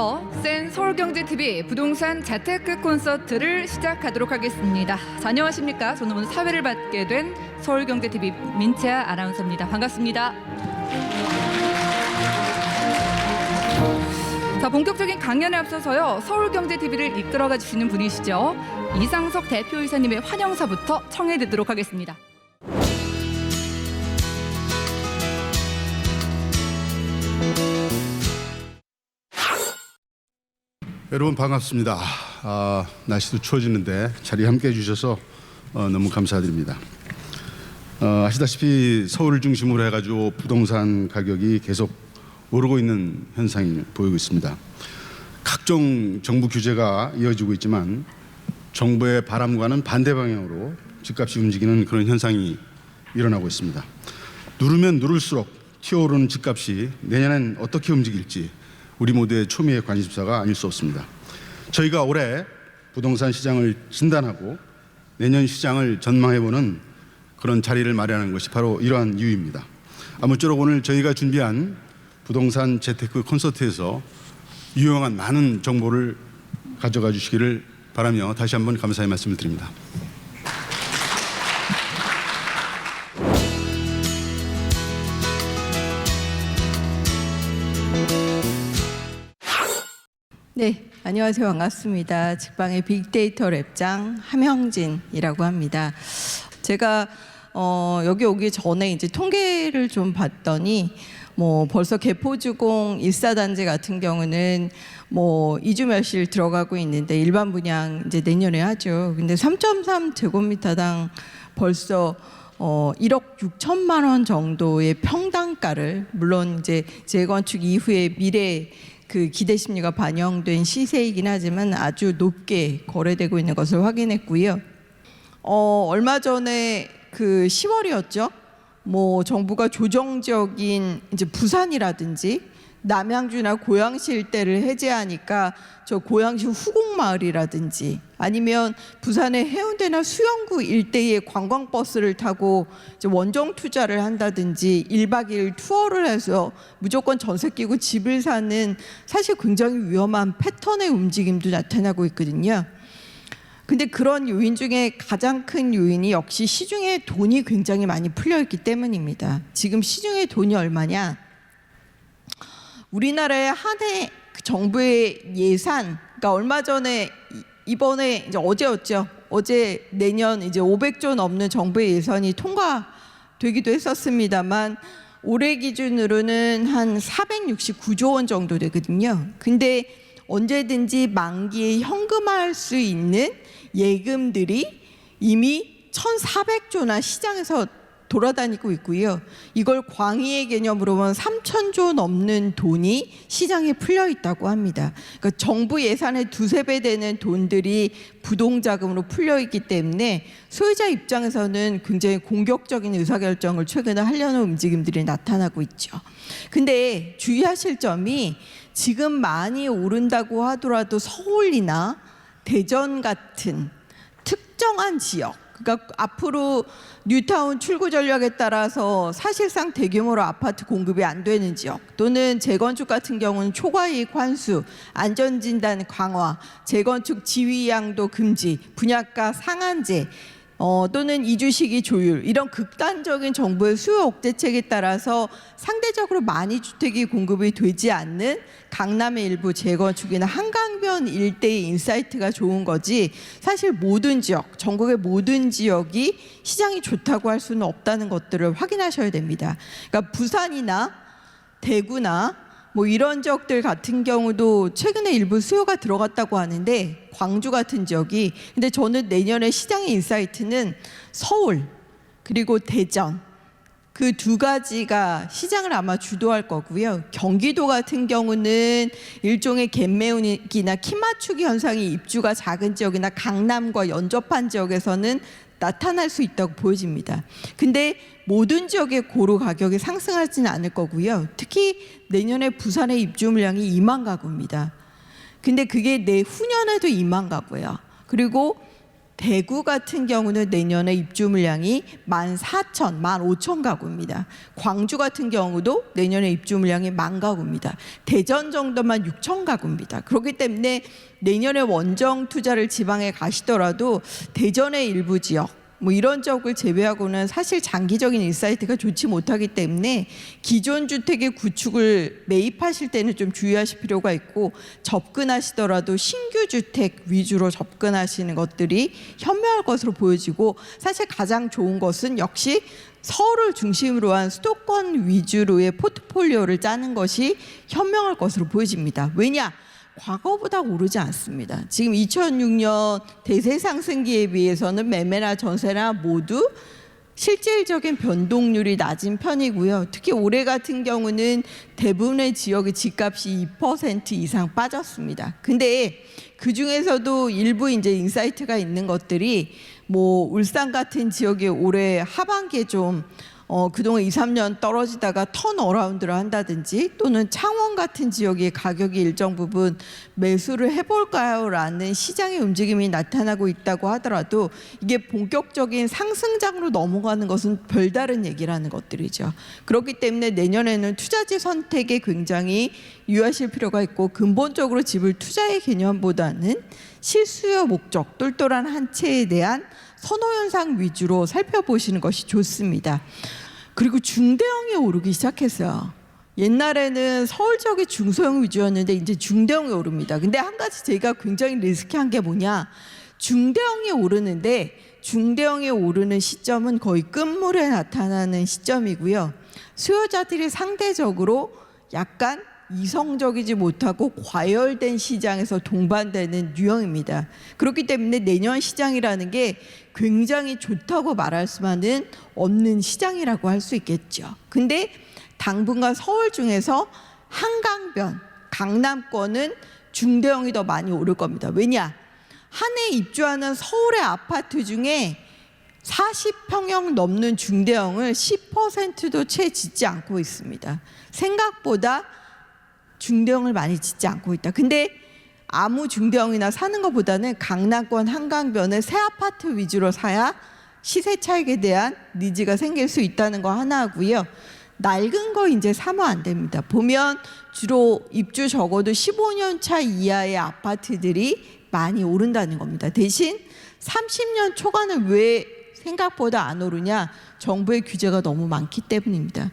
지금부터 센 서울경제TV 부동산 재테크 콘서트를 시작하도록 하겠습니다. 자, 안녕하십니까? 저는 오늘 사회를 맡게 된 서울경제TV 민채아 아나운서입니다. 반갑습니다. 자, 본격적인 강연에 앞서서요, 서울경제TV를 이끌어가 주시는 분이시죠. 이상석 대표이사님의 환영사부터 청해 듣도록 하겠습니다. 여러분 반갑습니다. 날씨도 추워지는데 자리에 함께해 주셔서 너무 감사드립니다. 아시다시피 서울을 중심으로 해가지고 부동산 가격이 계속 오르고 있는 현상이 보이고 있습니다. 각종 정부 규제가 이어지고 있지만 정부의 바람과는 반대 방향으로 집값이 움직이는 그런 현상이 일어나고 있습니다. 누르면 누를수록 튀어오르는 집값이 내년엔 어떻게 움직일지 우리 모두의 초미의 관심사가 아닐 수 없습니다. 저희가 올해 부동산 시장을 진단하고 내년 시장을 전망해보는 그런 자리를 마련하는 것이 바로 이러한 이유입니다. 아무쪼록 오늘 저희가 준비한 부동산 재테크 콘서트에서 유용한 많은 정보를 가져가 주시기를 바라며 다시 한번 감사의 말씀을 드립니다. 네, 안녕하세요. 반갑습니다. 직방의 빅데이터 랩장 함영진이라고 합니다. 제가 여기 오기 전에 이제 통계를 좀 봤더니 벌써 개포주공 1사단지 같은 경우는 2주 몇실 들어가고 있는데 일반 분양 이제 내년에 하죠. 근데 3.3 제곱미터당 벌써 1억 6천만 원 정도의 평당가를, 물론 이제 재건축 이후에 미래 그 기대 심리가 반영된 시세이긴 하지만 아주 높게 거래되고 있는 것을 확인했고요. 얼마 전에 그 10월이었죠. 정부가 조정적인 이제 부산이라든지 남양주나 고양시 일대를 해제하니까 저 고양시 후곡마을이라든지 아니면 부산의 해운대나 수영구 일대의 관광버스를 타고 이제 원정 투자를 한다든지 1박 2일 투어를 해서 무조건 전세 끼고 집을 사는 사실 굉장히 위험한 패턴의 움직임도 나타나고 있거든요. 근데 그런 요인 중에 가장 큰 요인이 역시 시중에 돈이 굉장히 많이 풀려있기 때문입니다. 지금 시중에 돈이 얼마냐? 우리나라의 한 해 정부의 예산, 그러니까 얼마 전에 이번에 이제 어제였죠. 어제 내년 이제 500조 넘는 정부의 예산이 통과되기도 했었습니다만 올해 기준으로는 한 469조 원 정도 되거든요. 근데 언제든지 만기에 현금화할 수 있는 예금들이 이미 1,400조나 시장에서 돌아다니고 있고요. 이걸 광의의 개념으로 보면 3,000조 넘는 돈이 시장에 풀려 있다고 합니다. 그러니까 정부 예산의 2~3배 되는 돈들이 부동자금으로 풀려 있기 때문에 소유자 입장에서는 굉장히 공격적인 의사결정을 최근에 하려는 움직임들이 나타나고 있죠. 근데 주의하실 점이 지금 많이 오른다고 하더라도 서울이나 대전 같은 특정한 지역, 그러니까 앞으로 뉴타운 출구 전략에 따라서 사실상 대규모로 아파트 공급이 안 되는 지역, 또는 재건축 같은 경우는 초과이익 환수, 안전진단 강화, 재건축 지위양도 금지, 분양가 상한제, 또는 이주시기 조율, 이런 극단적인 정부의 수요 억제책에 따라서 상대적으로 많이 주택이 공급이 되지 않는 강남의 일부 재건축이나 한강변 일대의 인사이트가 좋은 거지, 사실 모든 지역, 전국의 모든 지역이 시장이 좋다고 할 수는 없다는 것들을 확인하셔야 됩니다. 그러니까 부산이나 대구나 이런 지역들 같은 경우도 최근에 일부 수요가 들어갔다고 하는데, 광주 같은 지역이, 근데 저는 내년에 시장의 인사이트는 서울 그리고 대전, 그 두 가지가 시장을 아마 주도할 거고요. 경기도 같은 경우는 일종의 갭매우기나 키 맞추기 현상이 입주가 작은 지역이나 강남과 연접한 지역에서는 나타날 수 있다고 보여집니다. 근데 모든 지역의 고루 가격이 상승하지는 않을 거고요. 특히 내년에 부산의 입주 물량이 2만 가구입니다. 근데 그게 내후년에도 2만 가구예요. 그리고 대구 같은 경우는 내년에 입주 물량이 14,000, 15,000 가구입니다. 광주 같은 경우도 내년에 입주 물량이 10,000 가구입니다. 대전 정도만 6,000 가구입니다. 그렇기 때문에 내년에 원정 투자를 지방에 가시더라도 대전의 일부 지역 뭐 이런 지역을 제외하고는 사실 장기적인 인사이트가 좋지 못하기 때문에 기존 주택의 구축을 매입하실 때는 좀 주의하실 필요가 있고, 접근하시더라도 신규 주택 위주로 접근하시는 것들이 현명할 것으로 보여지고, 사실 가장 좋은 것은 역시 서울을 중심으로 한 수도권 위주로의 포트폴리오를 짜는 것이 현명할 것으로 보여집니다. 왜냐? 과거보다 오르지 않습니다. 지금 2006년 대세 상승기에 비해서는 매매나 전세나 모두 실질적인 변동률이 낮은 편이고요. 특히 올해 같은 경우는 대부분의 지역의 집값이 2% 이상 빠졌습니다. 근데 그 중에서도 일부 이제 인사이트가 있는 것들이 뭐 울산 같은 지역이 올해 하반기에 좀 그동안 2, 3년 떨어지다가 턴어라운드를 한다든지, 또는 창원 같은 지역의 가격이 일정 부분 매수를 해볼까요? 라는 시장의 움직임이 나타나고 있다고 하더라도 이게 본격적인 상승장으로 넘어가는 것은 별다른 얘기라는 것들이죠. 그렇기 때문에 내년에는 투자지 선택에 굉장히 유의하실 필요가 있고, 근본적으로 집을 투자의 개념보다는 실수요 목적, 똘똘한 한 채에 대한 선호현상 위주로 살펴보시는 것이 좋습니다. 그리고 중대형이 오르기 시작했어요. 옛날에는 서울 지역이 중소형 위주였는데 이제 중대형이 오릅니다. 근데 한 가지 제가 굉장히 리스키한 게 뭐냐, 중대형이 오르는데 중대형이 오르는 시점은 거의 끝물에 나타나는 시점이고요. 수요자들이 상대적으로 약간 이성적이지 못하고 과열된 시장에서 동반되는 유형입니다. 그렇기 때문에 내년 시장이라는 게 굉장히 좋다고 말할 수만은 없는 시장이라고 할 수 있겠죠. 근데 당분간 서울 중에서 한강변, 강남권은 중대형이 더 많이 오를 겁니다. 왜냐? 한 해 입주하는 서울의 아파트 중에 40평형 넘는 중대형을 10%도 채 짓지 않고 있습니다. 생각보다 중대형을 많이 짓지 않고 있다. 근데 아무 중대형이나 사는 것보다는 강남권 한강변에 새 아파트 위주로 사야 시세 차익에 대한 니즈가 생길 수 있다는 거 하나 하고요. 낡은 거 이제 사면 안 됩니다. 보면 주로 입주 적어도 15년 차 이하의 아파트들이 많이 오른다는 겁니다. 대신 30년 초과는 왜 생각보다 안 오르냐? 정부의 규제가 너무 많기 때문입니다.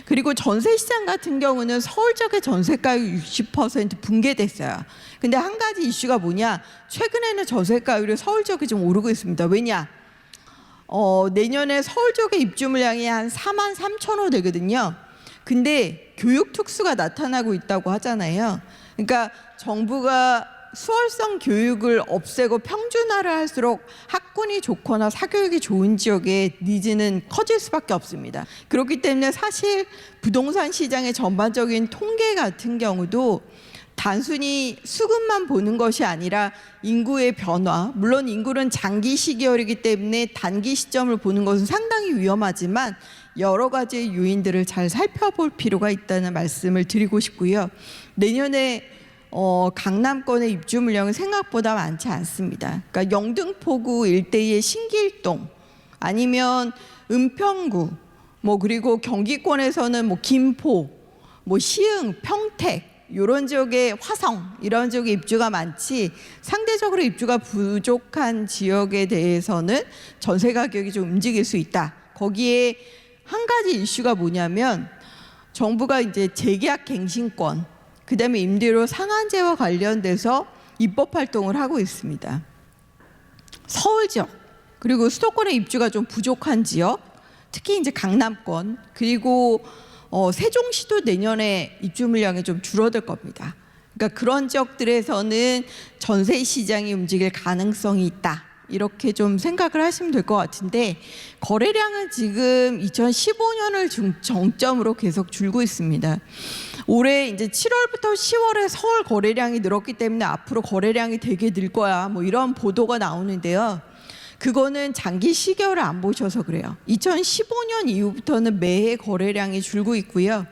그리고 전세 시장 같은 경우는 서울 지역의 전세가율 60% 붕괴됐어요. 근데 한 가지 이슈가 뭐냐? 최근에는 전세가율이 서울 지역이 좀 오르고 있습니다. 왜냐? 내년에 서울 지역의 입주 물량이 한 43,000호 되거든요. 근데 교육 특수가 나타나고 있다고 하잖아요. 그러니까 정부가 수월성 교육을 없애고 평준화를 할수록 학군이 좋거나 사교육이 좋은 지역의 니즈는 커질 수밖에 없습니다. 그렇기 때문에 사실 부동산 시장의 전반적인 통계 같은 경우도 단순히 수급만 보는 것이 아니라 인구의 변화, 물론 인구는 장기 시기열이기 때문에 단기 시점을 보는 것은 상당히 위험하지만 여러 가지 요인들을 잘 살펴볼 필요가 있다는 말씀을 드리고 싶고요. 내년에 강남권의 입주 물량은 생각보다 많지 않습니다. 그러니까 영등포구 일대의 신길동, 아니면 은평구, 뭐 그리고 경기권에서는 뭐 김포, 뭐 시흥, 평택 이런 지역의 화성 이런 지역에 입주가 많지, 상대적으로 입주가 부족한 지역에 대해서는 전세 가격이 좀 움직일 수 있다. 거기에 한 가지 이슈가 뭐냐면 정부가 이제 재계약 갱신권, 그다음에 임대료 상한제와 관련돼서 입법 활동을 하고 있습니다. 서울 지역 그리고 수도권의 입주가 좀 부족한 지역, 특히 이제 강남권 그리고 세종시도 내년에 입주 물량이 좀 줄어들 겁니다. 그러니까 그런 지역들에서는 전세 시장이 움직일 가능성이 있다. 이렇게 좀 생각을 하시면 될 것 같은데, 거래량은 지금 2015년을 정점으로 계속 줄고 있습니다. 올해 이제 7월부터 10월에 서울 거래량이 늘었기 때문에 앞으로 거래량이 되게 늘 거야, 뭐 이런 보도가 나오는데요. 그거는 장기 시계열을 안 보셔서 그래요. 2015년 이후부터는 매해 거래량이 줄고 있고요.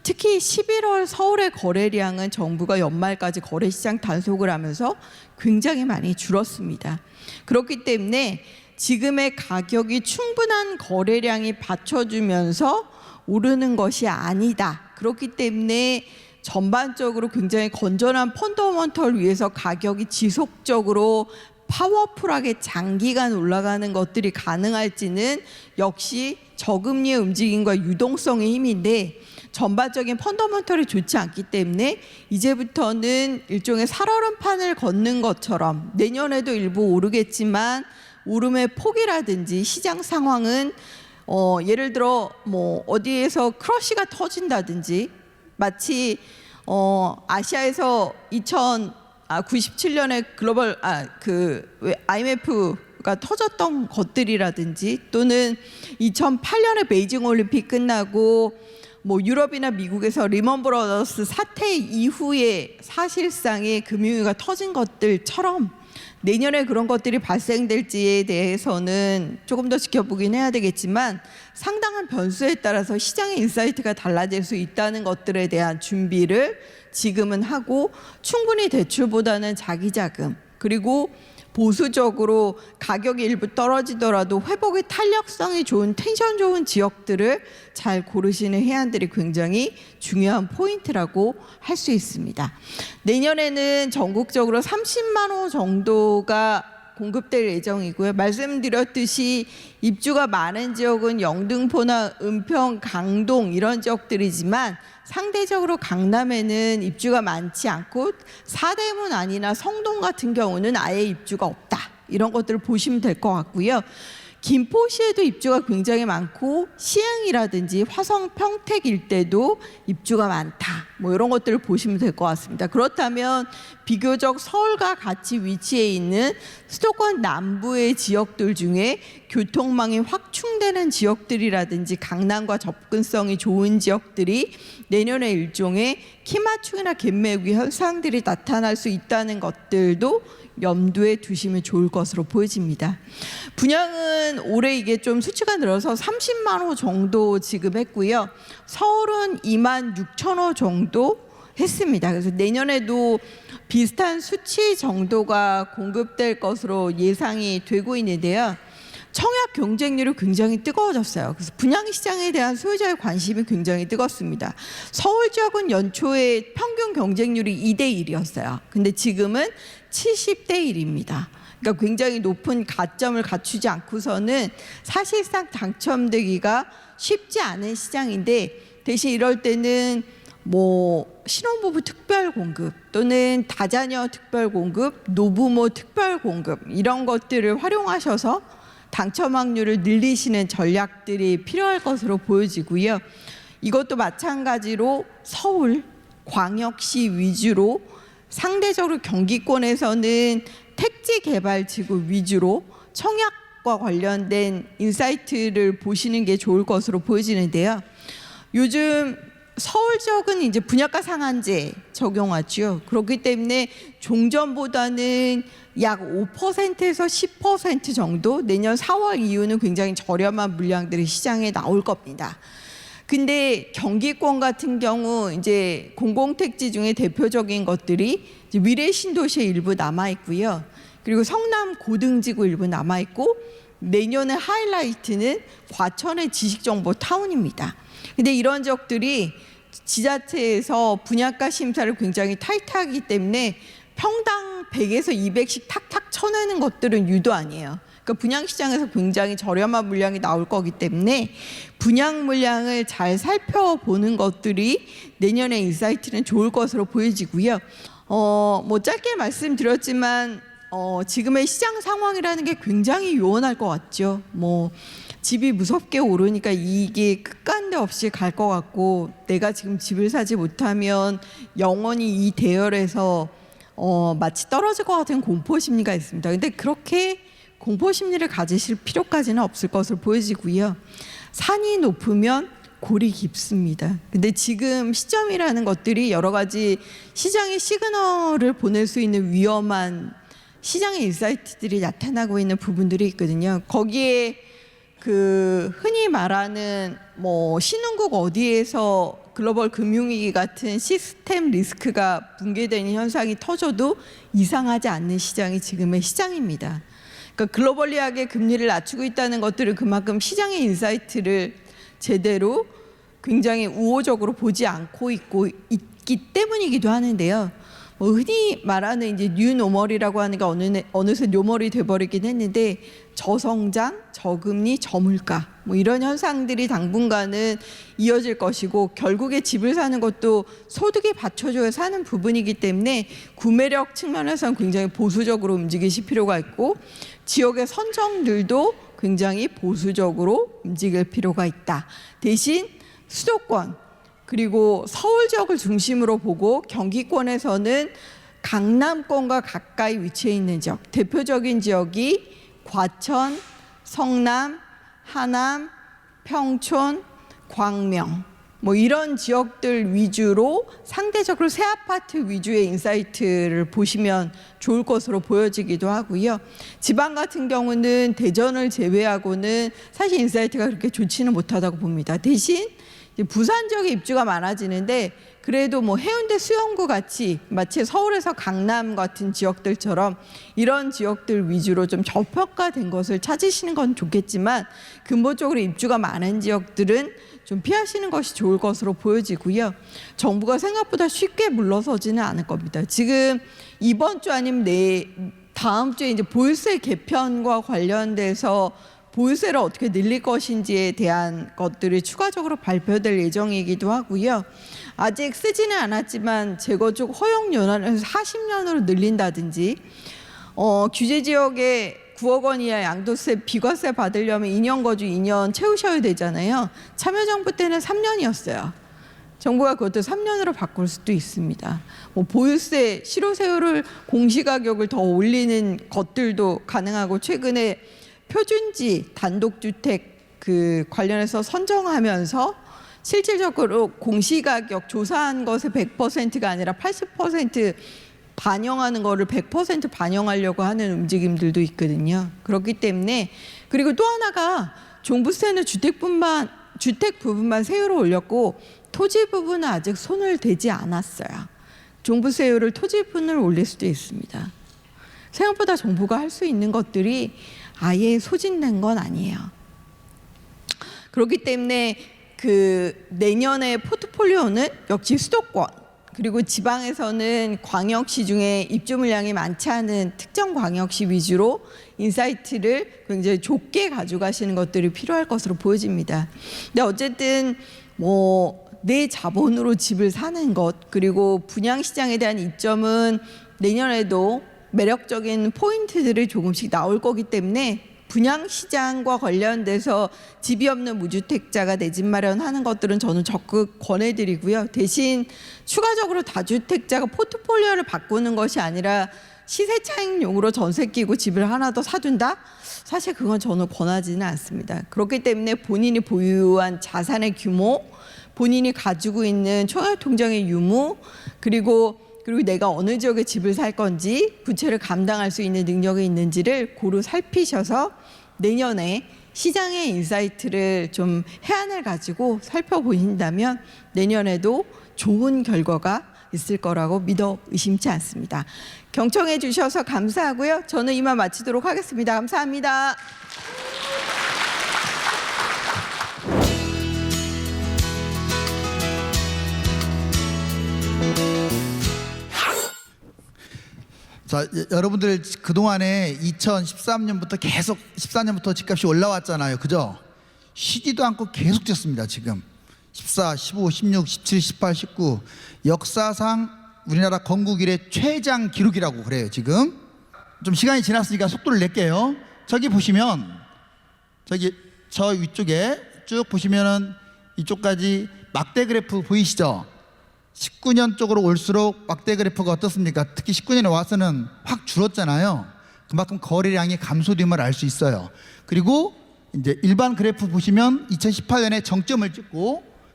특히 11월 서울의 거래량은 정부가 연말까지 거래시장 단속을 하면서 굉장히 많이 줄었습니다. 그렇기 때문에 지금의 가격이 충분한 거래량이 받쳐주면서 오르는 것이 아니다. 그렇기 때문에 전반적으로 굉장히 건전한 펀더먼털 위에서 가격이 지속적으로 파워풀하게 장기간 올라가는 것들이 가능할지는 역시 저금리의 움직임과 유동성의 힘인데, 전반적인 펀더먼털이 좋지 않기 때문에 이제부터는 일종의 살얼음판을 걷는 것처럼 내년에도 일부 오르겠지만 오름의 폭이라든지 시장 상황은 예를 들어 뭐 어디에서 크러쉬가 터진다든지, 마치 아시아에서 97년에 글로벌 IMF가 터졌던 것들이라든지, 또는 2008년에 베이징 올림픽 끝나고 뭐 유럽이나 미국에서 리먼 브러더스 사태 이후에 사실상의 금융위기가 터진 것들처럼 내년에 그런 것들이 발생될지에 대해서는 조금 더 지켜보긴 해야 되겠지만, 상당한 변수에 따라서 시장의 인사이트가 달라질 수 있다는 것들에 대한 준비를 지금은 하고, 충분히 대출보다는 자기자금, 그리고 보수적으로 가격이 일부 떨어지더라도 회복의 탄력성이 좋은 텐션 좋은 지역들을 잘 고르시는 해안들이 굉장히 중요한 포인트라고 할 수 있습니다. 내년에는 전국적으로 30만 호 정도가 공급될 예정이고요. 말씀드렸듯이 입주가 많은 지역은 영등포나 은평, 강동 이런 지역들이지만, 상대적으로 강남에는 입주가 많지 않고 사대문 아니나 성동 같은 경우는 아예 입주가 없다. 이런 것들을 보시면 될 것 같고요. 김포시에도 입주가 굉장히 많고 시흥이라든지 화성, 평택 일대도 입주가 많다. 뭐 이런 것들을 보시면 될 것 같습니다. 그렇다면 비교적 서울과 같이 위치해 있는 수도권 남부의 지역들 중에 교통망이 확충되는 지역들이라든지 강남과 접근성이 좋은 지역들이 내년에 일종의 키맞춤이나 갭매기 현상들이 나타날 수 있다는 것들도 염두에 두시면 좋을 것으로 보여집니다. 분양은 올해 이게 좀 수치가 늘어서 30만 호 정도 지금 했고요. 서울은 2만 6천 호 정도 했습니다. 그래서 내년에도 비슷한 수치 정도가 공급될 것으로 예상이 되고 있는데요. 청약 경쟁률이 굉장히 뜨거워졌어요. 그래서 분양 시장에 대한 소유자의 관심이 굉장히 뜨겁습니다. 서울 지역은 연초에 평균 경쟁률이 2대 1이었어요. 근데 지금은 70대 1입니다. 그러니까 굉장히 높은 가점을 갖추지 않고서는 사실상 당첨되기가 쉽지 않은 시장인데, 대신 이럴 때는 뭐 신혼부부 특별 공급 또는 다자녀 특별 공급, 노부모 특별 공급 이런 것들을 활용하셔서 당첨 확률을 늘리시는 전략들이 필요할 것으로 보여지고요. 이것도 마찬가지로 서울, 광역시 위주로, 상대적으로 경기권에서는 택지 개발 지구 위주로 청약과 관련된 인사이트를 보시는 게 좋을 것으로 보여지는데요. 요즘 서울 지역은 이제 분양가 상한제 적용하죠. 그렇기 때문에 종전보다는 약 5%에서 10% 정도 내년 4월 이후는 굉장히 저렴한 물량들이 시장에 나올 겁니다. 근데 경기권 같은 경우 이제 공공택지 중에 대표적인 것들이 이제 위례 신도시에 일부 남아 있고요. 그리고 성남 고등지구 일부 남아 있고, 내년의 하이라이트는 과천의 지식정보타운입니다. 근데 이런 지역들이 지자체에서 분양가 심사를 굉장히 타이트하기 때문에 평당 100에서 200씩 탁탁 쳐내는 것들은 유도 아니에요. 그러니까 분양시장에서 굉장히 저렴한 물량이 나올 거기 때문에 분양 물량을 잘 살펴보는 것들이 내년의 인사이트는 좋을 것으로 보여지고요. 뭐 짧게 말씀드렸지만 지금의 시장 상황이라는 게 굉장히 요원할 것 같죠. 뭐 집이 무섭게 오르니까 이게 끝간데 없이 갈 것 같고, 내가 지금 집을 사지 못하면 영원히 이 대열에서 마치 떨어질 것 같은 공포심리가 있습니다. 근데 그렇게 공포심리를 가지실 필요까지는 없을 것으로 보여지고요. 산이 높으면 골이 깊습니다. 근데 지금 시점이라는 것들이 여러 가지 시장의 시그널을 보낼 수 있는 위험한 시장의 인사이트들이 나타나고 있는 부분들이 있거든요. 거기에 그 흔히 말하는 뭐 신흥국 어디에서 글로벌 금융위기 같은 시스템 리스크가 붕괴되는 현상이 터져도 이상하지 않는 시장이 지금의 시장입니다. 그러니까 글로벌리하게 금리를 낮추고 있다는 것들은 그만큼 시장의 인사이트를 제대로 굉장히 우호적으로 보지 않고 있기 때문이기도 하는데요. 뭐 흔히 말하는 이제 뉴노멀이라고 하는 게 어느새 노멀이 돼버리긴 했는데 저성장, 저금리, 저물가 뭐 이런 현상들이 당분간은 이어질 것이고 결국에 집을 사는 것도 소득에 받쳐줘야 사는 부분이기 때문에 구매력 측면에서는 굉장히 보수적으로 움직이실 필요가 있고 지역의 선정들도 굉장히 보수적으로 움직일 필요가 있다. 대신 수도권 그리고 서울 지역을 중심으로 보고 경기권에서는 강남권과 가까이 위치해 있는 지역, 대표적인 지역이 과천, 성남, 하남, 평촌, 광명 뭐 이런 지역들 위주로 상대적으로 새 아파트 위주의 인사이트를 보시면 좋을 것으로 보여지기도 하고요. 지방 같은 경우는 대전을 제외하고는 사실 인사이트가 그렇게 좋지는 못하다고 봅니다. 대신 부산 지역에 입주가 많아지는데 그래도 뭐 해운대 수영구 같이 마치 서울에서 강남 같은 지역들처럼 이런 지역들 위주로 좀 저평가된 것을 찾으시는 건 좋겠지만 근본적으로 입주가 많은 지역들은 좀 피하시는 것이 좋을 것으로 보여지고요. 정부가 생각보다 쉽게 물러서지는 않을 겁니다. 지금 이번 주 아니면 다음 주에 이제 보유세 개편과 관련돼서 보유세를 어떻게 늘릴 것인지에 대한 것들이 추가적으로 발표될 예정이기도 하고요. 아직 쓰지는 않았지만 재건축 허용 연한을 40년으로 늘린다든지 규제 지역에 9억 원 이하 양도세 비과세 받으려면 2년 거주 2년 채우셔야 되잖아요. 참여정부 때는 3년이었어요. 정부가 그것도 3년으로 바꿀 수도 있습니다. 뭐 보유세, 실효세율을 공시가격을 더 올리는 것들도 가능하고 최근에 표준지 단독주택 관련해서 선정하면서 실질적으로 공시가격 조사한 것의 100%가 아니라 80% 반영하는 거를 100% 반영하려고 하는 움직임들도 있거든요. 그렇기 때문에 그리고 또 하나가 종부세는 주택 부분만 세율을 올렸고 토지 부분은 아직 손을 대지 않았어요. 종부세율을 토지 부분을 올릴 수도 있습니다. 생각보다 정부가 할 수 있는 것들이 아예 소진된 건 아니에요. 그렇기 때문에 내년의 포트폴리오는 역시 수도권 그리고 지방에서는 광역시 중에 입주 물량이 많지 않은 특정 광역시 위주로 인사이트를 굉장히 좁게 가져가시는 것들이 필요할 것으로 보여집니다. 근데 어쨌든 내 자본으로 집을 사는 것 그리고 분양 시장에 대한 이점은 내년에도 매력적인 포인트들이 조금씩 나올 거기 때문에 분양시장과 관련돼서 집이 없는 무주택자가 내 집 마련하는 것들은 저는 적극 권해드리고요. 대신 추가적으로 다주택자가 포트폴리오를 바꾸는 것이 아니라 시세 차익용으로 전세 끼고 집을 하나 더 사둔다? 사실 그건 저는 권하지는 않습니다. 그렇기 때문에 본인이 보유한 자산의 규모, 본인이 가지고 있는 총액통장의 유무, 그리고 내가 어느 지역에 집을 살 건지 부채를 감당할 수 있는 능력이 있는지를 고루 살피셔서 내년에 시장의 인사이트를 좀 해안을 가지고 살펴보신다면 내년에도 좋은 결과가 있을 거라고 믿어 의심치 않습니다. 경청해 주셔서 감사하고요. 저는 이만 마치도록 하겠습니다. 감사합니다. 자, 여러분들 그동안에 2013년부터 계속 14년부터 집값이 올라왔잖아요. 그죠? 쉬지도 않고 계속 쪘습니다. 지금 14, 15, 16, 17, 18, 19 역사상 우리나라 건국 이래 최장 기록이라고 그래요. 지금 좀 시간이 지났으니까 속도를 낼게요. 저기 보시면 저 위쪽에 쭉 보시면은 이쪽까지 막대 그래프 보이시죠? 19년 쪽으로 올수록 막대 그래프가 어떻습니까? 특히 19년에 와서는 확 줄었잖아요. 그만큼 거래량이 감소됨을 알 수 있어요. 그리고 이제 일반 그래프 보시면 2018년에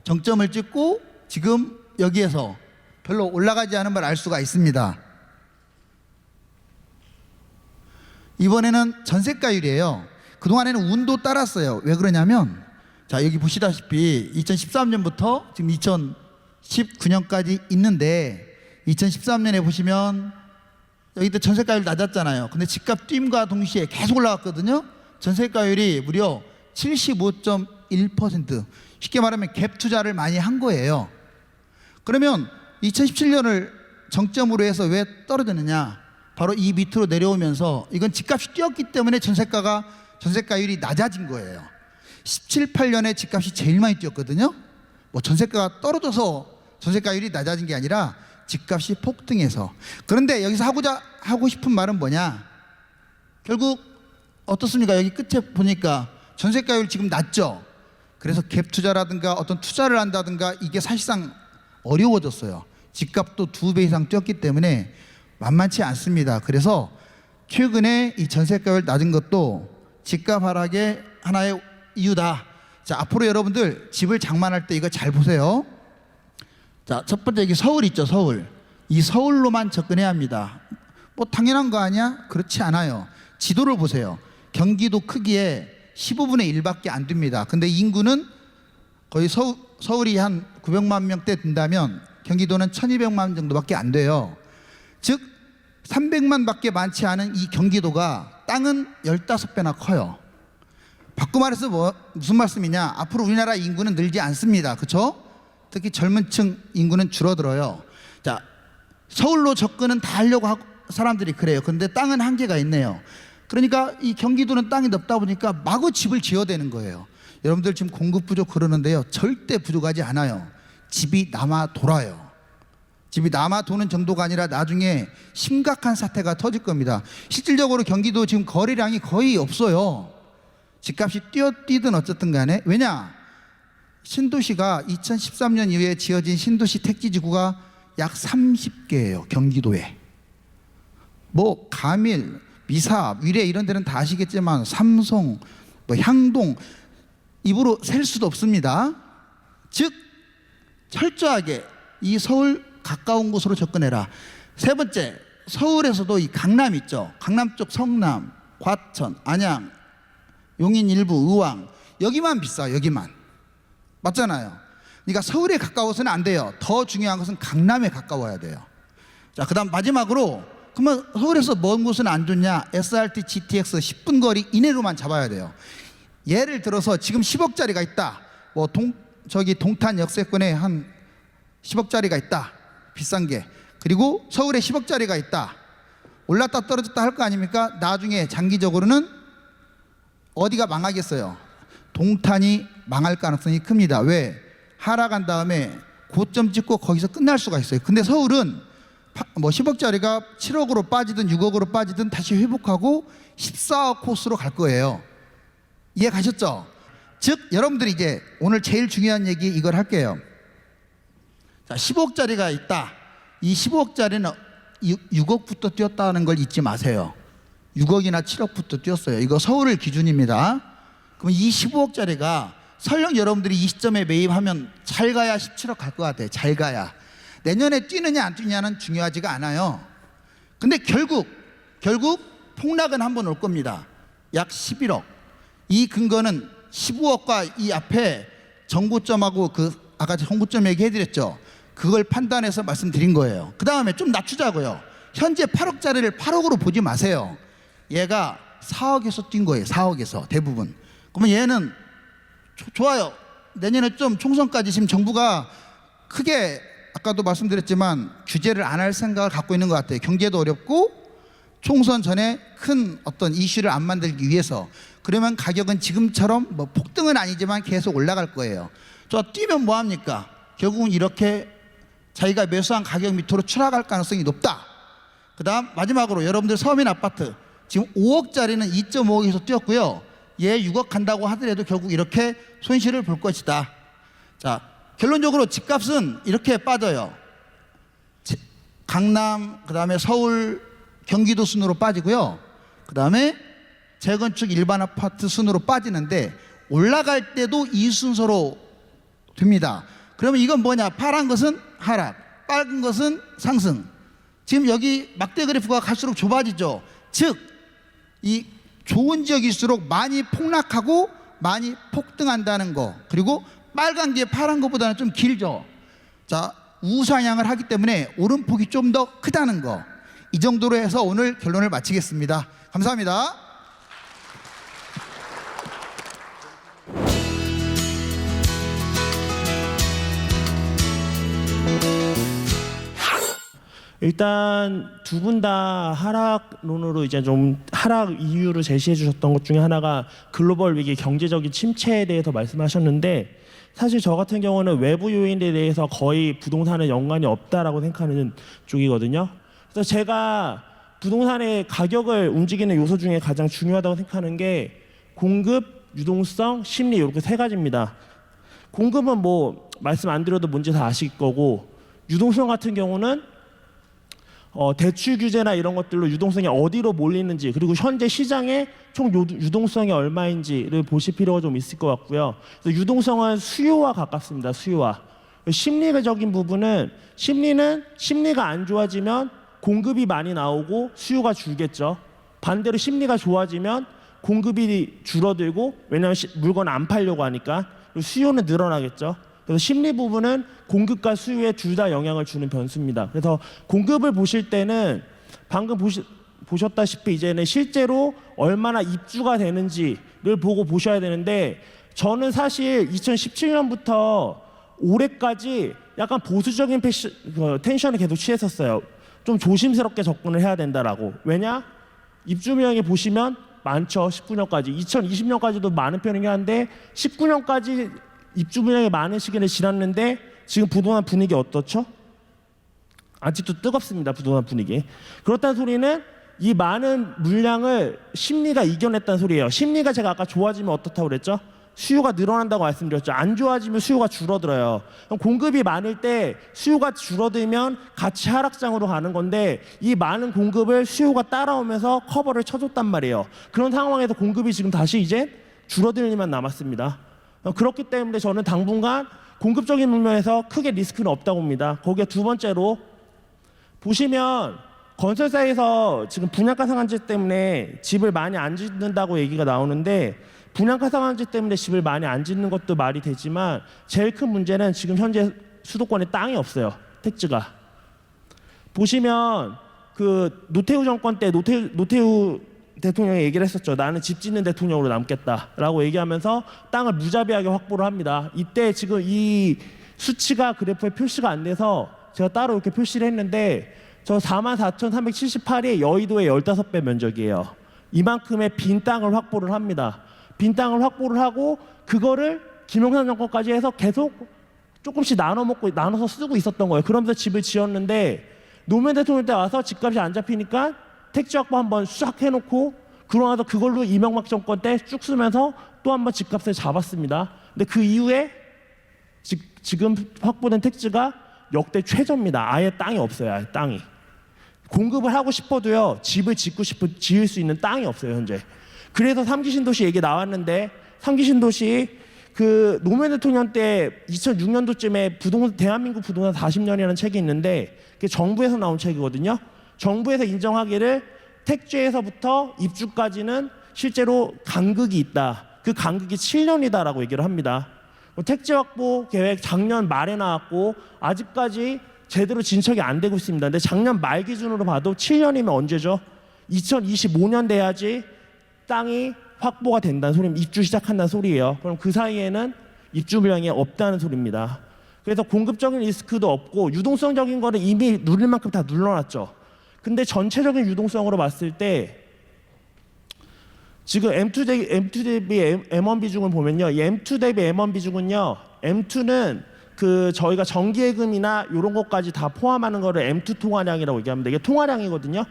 정점을 찍고 지금 여기에서 별로 올라가지 않은 걸 알 수가 있습니다. 이번에는 전세가율이에요. 그동안에는 운도 따랐어요. 왜 그러냐면 자, 여기 보시다시피 2013년부터 지금 19년까지 있는데 2013년에 보시면 여기도 전세가율 낮았잖아요. 근데 집값 뛴과 동시에 계속 올라갔거든요. 전세가율이 무려 75.1%. 쉽게 말하면 갭 투자를 많이 한 거예요. 그러면 2017년을 정점으로 해서 왜 떨어졌느냐? 바로 이 밑으로 내려오면서 이건 집값이 뛰었기 때문에 전세가율이 낮아진 거예요. 17, 18년에 집값이 제일 많이 뛰었거든요. 뭐 전세가가 떨어져서 전세가율이 낮아진 게 아니라 집값이 폭등해서. 그런데 여기서 하고 싶은 말은 뭐냐? 결국 어떻습니까? 여기 끝에 보니까 전세가율 지금 낮죠. 그래서 갭 투자라든가 어떤 투자를 한다든가 이게 사실상 어려워졌어요. 집값도 2배 이상 뛰었기 때문에 만만치 않습니다. 그래서 최근에 이 전세가율 낮은 것도 집값 하락의 하나의 이유다. 자, 앞으로 여러분들 집을 장만할 때 이거 잘 보세요. 자, 첫 번째 여기 서울 있죠, 서울. 이 서울로만 접근해야 합니다. 뭐 당연한 거 아니야? 그렇지 않아요. 지도를 보세요. 경기도 크기에 15분의 1밖에 안 됩니다. 근데 인구는 거의 서울이 한 900만 명대 된다면 경기도는 1200만 정도밖에 안 돼요. 즉 300만밖에 많지 않은 이 경기도가 땅은 15배나 커요. 바꿔 말해서 무슨 말씀이냐? 앞으로 우리나라 인구는 늘지 않습니다. 그렇죠? 특히 젊은 층 인구는 줄어들어요. 자, 서울로 접근은 다 하려고 하고 사람들이 그래요. 그런데 땅은 한계가 있네요. 그러니까 이 경기도는 땅이 넓다 보니까 마구 집을 지어야 되는 거예요. 여러분들 지금 공급 부족 그러는데요. 절대 부족하지 않아요. 집이 남아 돌아요. 집이 남아 도는 정도가 아니라 나중에 심각한 사태가 터질 겁니다. 실질적으로 경기도 지금 거래량이 거의 없어요. 집값이 뛰든 어쨌든 간에. 왜냐? 신도시가 2013년 이후에 지어진 신도시 택지지구가 약 30개예요. 경기도에. 뭐 가밀, 미사, 위례 이런 데는 다 아시겠지만 삼성, 뭐 향동 입으로 셀 수도 없습니다. 즉 철저하게 이 서울 가까운 곳으로 접근해라. 세 번째, 서울에서도 이 강남 있죠. 강남 쪽 성남, 과천, 안양, 용인 일부, 의왕 여기만 비싸. 여기만. 맞잖아요. 그러니까 서울에 가까워서는 안 돼요. 더 중요한 것은 강남에 가까워야 돼요. 자, 그다음 마지막으로 그러면 서울에서 먼 곳은 안 좋냐? SRT, GTX 10분 거리 이내로만 잡아야 돼요. 예를 들어서 지금 10억짜리가 있다. 뭐 동탄 역세권에 한 10억짜리가 있다. 비싼 게. 그리고 서울에 10억짜리가 있다. 올랐다 떨어졌다 할 거 아닙니까? 나중에 장기적으로는 어디가 망하겠어요? 동탄이 망할 가능성이 큽니다. 왜? 하락한 다음에 고점 찍고 거기서 끝날 수가 있어요. 근데 서울은 뭐 10억짜리가 7억으로 빠지든 6억으로 빠지든 다시 회복하고 14억 코스로 갈 거예요. 이해 가셨죠? 즉 여러분들이 이제 오늘 제일 중요한 얘기 이걸 할게요. 자, 15억짜리가 있다. 이 15억짜리는 6억부터 뛰었다는 걸 잊지 마세요. 6억이나 7억부터 뛰었어요. 이거 서울을 기준입니다. 그럼 이 15억짜리가 설령 여러분들이 이 시점에 매입하면 잘 가야 17억 갈 것 같아요. 잘 가야. 내년에 뛰느냐 안 뛰느냐는 중요하지가 않아요. 근데 결국 폭락은 한번 올 겁니다. 약 11억. 이 근거는 15억과 이 앞에 정고점하고 그 아까 정고점 얘기해드렸죠. 그걸 판단해서 말씀드린 거예요. 그 다음에 좀 낮추자고요. 현재 8억짜리를 8억으로 보지 마세요. 얘가 4억에서 뛴 거예요. 4억에서 대부분. 그러면 얘는 좋아요. 내년에 좀 총선까지 지금 정부가 크게 아까도 말씀드렸지만 규제를 안 할 생각을 갖고 있는 것 같아요. 경제도 어렵고 총선 전에 큰 어떤 이슈를 안 만들기 위해서. 그러면 가격은 지금처럼 뭐 폭등은 아니지만 계속 올라갈 거예요. 저 뛰면 뭐합니까? 결국은 이렇게 자기가 매수한 가격 밑으로 추락할 가능성이 높다. 그 다음 마지막으로 여러분들 서민 아파트 지금 5억짜리는 2.5억에서 뛰었고요. 얘 6억 간다고 하더라도 결국 이렇게 손실을 볼 것이다. 자, 결론적으로 집값은 이렇게 빠져요. 강남, 그 다음에 서울, 경기도 순으로 빠지고요. 그 다음에 재건축 일반 아파트 순으로 빠지는데 올라갈 때도 이 순서로 됩니다. 그러면 이건 뭐냐? 파란 것은 하락, 빨간 것은 상승. 지금 여기 막대 그래프가 갈수록 좁아지죠. 즉, 이 좋은 지역일수록 많이 폭락하고 많이 폭등한다는 거. 그리고 빨간 게 파란 것보다는 좀 길죠. 자, 우상향을 하기 때문에 오름폭이 좀 더 크다는 거, 이 정도로 해서 오늘 결론을 마치겠습니다. 감사합니다. 일단 두 분 다 하락론으로 이제 좀 하락 이유를 제시해 주셨던 것 중에 하나가 글로벌 위기, 경제적인 침체에 대해서 말씀하셨는데, 사실 저 같은 경우는 외부 요인에 대해서 거의 부동산에 연관이 없다라고 생각하는 쪽이거든요. 그래서 제가 부동산의 가격을 움직이는 요소 중에 가장 중요하다고 생각하는 게 공급, 유동성, 심리, 이렇게 세 가지입니다. 공급은 뭐 말씀 안 드려도 뭔지 다 아실 거고, 유동성 같은 경우는 대출 규제나 이런 것들로 유동성이 어디로 몰리는지, 그리고 현재 시장의 총 유동성이 얼마인지를 보실 필요가 좀 있을 것 같고요. 그래서 유동성은 수요와 가깝습니다. 수요와. 심리적인 부분은, 심리가 안 좋아지면 공급이 많이 나오고 수요가 줄겠죠. 반대로 심리가 좋아지면 공급이 줄어들고, 왜냐하면 물건 안 팔려고 하니까, 그리고 수요는 늘어나겠죠. 그래서 심리 부분은 공급과 수요에 둘 다 영향을 주는 변수입니다. 그래서 공급을 보실 때는 방금 보셨다시피 이제는 실제로 얼마나 입주가 되는지를 보고 보셔야 되는데, 저는 사실 2017년부터 올해까지 약간 보수적인 텐션을 계속 취했었어요. 좀 조심스럽게 접근을 해야 된다라고. 왜냐? 입주 물량이 보시면 많죠. 19년까지. 2020년까지도 많은 편이긴 한데 19년까지 입주 물량이 많은 시기를 지났는데 지금 부동산 분위기 어떻죠? 아직도 뜨겁습니다. 부동산 분위기. 그렇다는 소리는 이 많은 물량을 심리가 이겨냈다는 소리예요. 심리가 제가 아까 좋아지면 어떻다고 그랬죠? 수요가 늘어난다고 말씀드렸죠. 안 좋아지면 수요가 줄어들어요. 그럼 공급이 많을 때 수요가 줄어들면 같이 하락장으로 가는 건데, 이 많은 공급을 수요가 따라오면서 커버를 쳐줬단 말이에요. 그런 상황에서 공급이 지금 다시 이제 줄어들 일만 남았습니다. 그렇기 때문에 저는 당분간 공급적인 측면에서 크게 리스크는 없다고 봅니다. 거기에 두 번째로 보시면 건설사에서 지금 분양가 상한제 때문에 집을 많이 안 짓는다고 얘기가 나오는데, 분양가 상한제 때문에 집을 많이 안 짓는 것도 말이 되지만 제일 큰 문제는 지금 현재 수도권에 땅이 없어요. 택지가. 보시면 그 노태우 정권 때 노태우 대통령이 얘기를 했었죠. 나는 집 짓는 대통령으로 남겠다라고 얘기하면서 땅을 무자비하게 확보를 합니다. 이때 지금 이 수치가 그래프에 표시가 안 돼서 제가 따로 이렇게 표시를 했는데, 저 44,378이 여의도의 15배 면적이에요. 이만큼의 빈 땅을 확보를 합니다. 빈 땅을 확보를 하고 그거를 김영삼 정권까지 해서 계속 조금씩 나눠서 쓰고 있었던 거예요. 그러면서 집을 지었는데, 노무현 대통령 때 와서 집값이 안 잡히니까 택지 확보 한번 쫙 해놓고, 그러고 나서 그걸로 이명박 정권 때 쭉 쓰면서 또 한번 집값을 잡았습니다. 근데 그 이후에 지금 확보된 택지가 역대 최저입니다. 아예 땅이 없어요. 아예 땅이. 공급을 하고 싶어도요, 집을 지을 수 있는 땅이 없어요, 현재. 그래서 3기 신도시 얘기 나왔는데, 3기 신도시 그 노무현 대통령 때 2006년도쯤에 대한민국 부동산 40년이라는 책이 있는데, 그게 정부에서 나온 책이거든요. 정부에서 인정하기를 택지에서부터 입주까지는 실제로 간극이 있다. 그 간극이 7년이다라고 얘기를 합니다. 택지 확보 계획 작년 말에 나왔고 아직까지 제대로 진척이 안 되고 있습니다. 근데 작년 말 기준으로 봐도 7년이면 언제죠? 2025년 돼야지 땅이 확보가 된다는 소리입니다. 입주 시작한다는 소리예요. 그럼 그 사이에는 입주 물량이 없다는 소리입니다. 그래서 공급적인 리스크도 없고 유동성적인 거는 이미 누릴 만큼 다 눌러놨죠. 근데 전체적인 유동성으로 봤을 때 지금 M2 대비 M1 비중을 보면요, M2 대비 M1 비중은요, M2는 그 저희가 정기예금이나 이런 것까지 다 포함하는 거를 M2 통화량이라고 얘기합니다. 이게 통화량이거든요.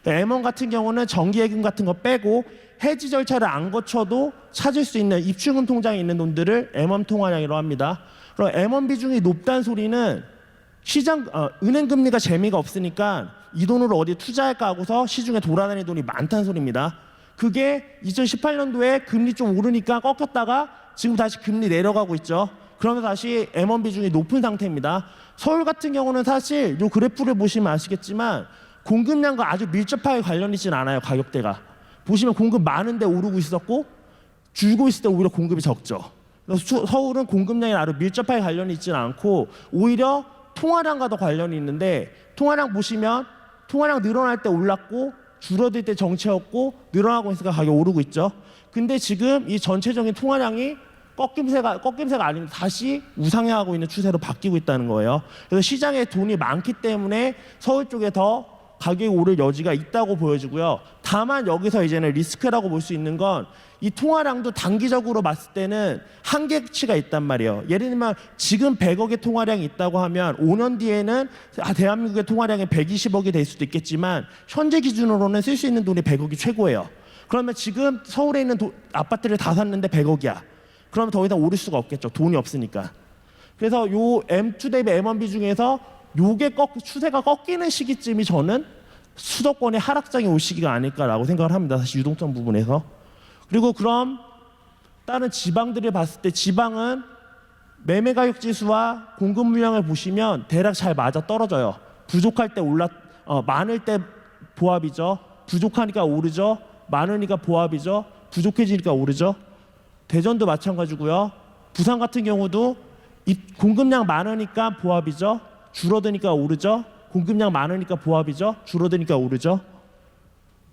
M1 같은 경우는 정기예금 같은 거 빼고 해지 절차를 안 거쳐도 찾을 수 있는 입출금 통장에 있는 돈들을 M1 통화량이라고 합니다. 그럼 M1 비중이 높다는 소리는 은행 금리가 재미가 없으니까 이 돈으로 어디 투자할까 하고서 시중에 돌아다니는 돈이 많다는 소리입니다. 그게 2018년도에 금리 좀 오르니까 꺾였다가 지금 다시 금리 내려가고 있죠. 그러면 다시 M1 비중이 높은 상태입니다. 서울 같은 경우는 사실 이 그래프를 보시면 아시겠지만 공급량과 아주 밀접하게 관련 있지는 않아요. 가격대가. 보시면 공급 많은데 오르고 있었고 줄고 있을 때 오히려 공급이 적죠. 그래서 서울은 공급량이 아주 밀접하게 관련이 있지는 않고 오히려 통화량과도 관련이 있는데 통화량 보시면 통화량 늘어날 때 올랐고 줄어들 때 정체였고 늘어나고 있으니까 가격이 오르고 있죠. 근데 지금 이 전체적인 통화량이 꺾임새가 아니면 다시 우상향하고 있는 추세로 바뀌고 있다는 거예요. 그래서 시장에 돈이 많기 때문에 서울 쪽에 더 가격이 오를 여지가 있다고 보여지고요. 다만 여기서 이제는 리스크라고 볼 수 있는 건 이 통화량도 단기적으로 봤을 때는 한계치가 있단 말이에요. 예를 들면 지금 100억의 통화량이 있다고 하면 5년 뒤에는 대한민국의 통화량이 120억이 될 수도 있겠지만 현재 기준으로는 쓸 수 있는 돈이 100억이 최고예요. 그러면 지금 서울에 있는 아파트를 다 샀는데 100억이야. 그러면 더 이상 오를 수가 없겠죠. 돈이 없으니까. 그래서 요 M2 대비 M1B 중에서 요게 추세가 꺾이는 시기쯤이 저는 수도권의 하락장이 올 시기가 아닐까라고 생각을 합니다. 사실 유동성 부분에서. 그리고 그럼 다른 지방들을 봤을 때 지방은 매매가격 지수와 공급 물량을 보시면 대략 잘 맞아 떨어져요. 부족할 때 많을 때 보합이죠. 부족하니까 오르죠. 많으니까 보합이죠. 부족해지니까 오르죠. 대전도 마찬가지고요. 부산 같은 경우도 공급량 많으니까 보합이죠. 줄어드니까 오르죠. 공급량 많으니까 보합이죠. 줄어드니까 오르죠.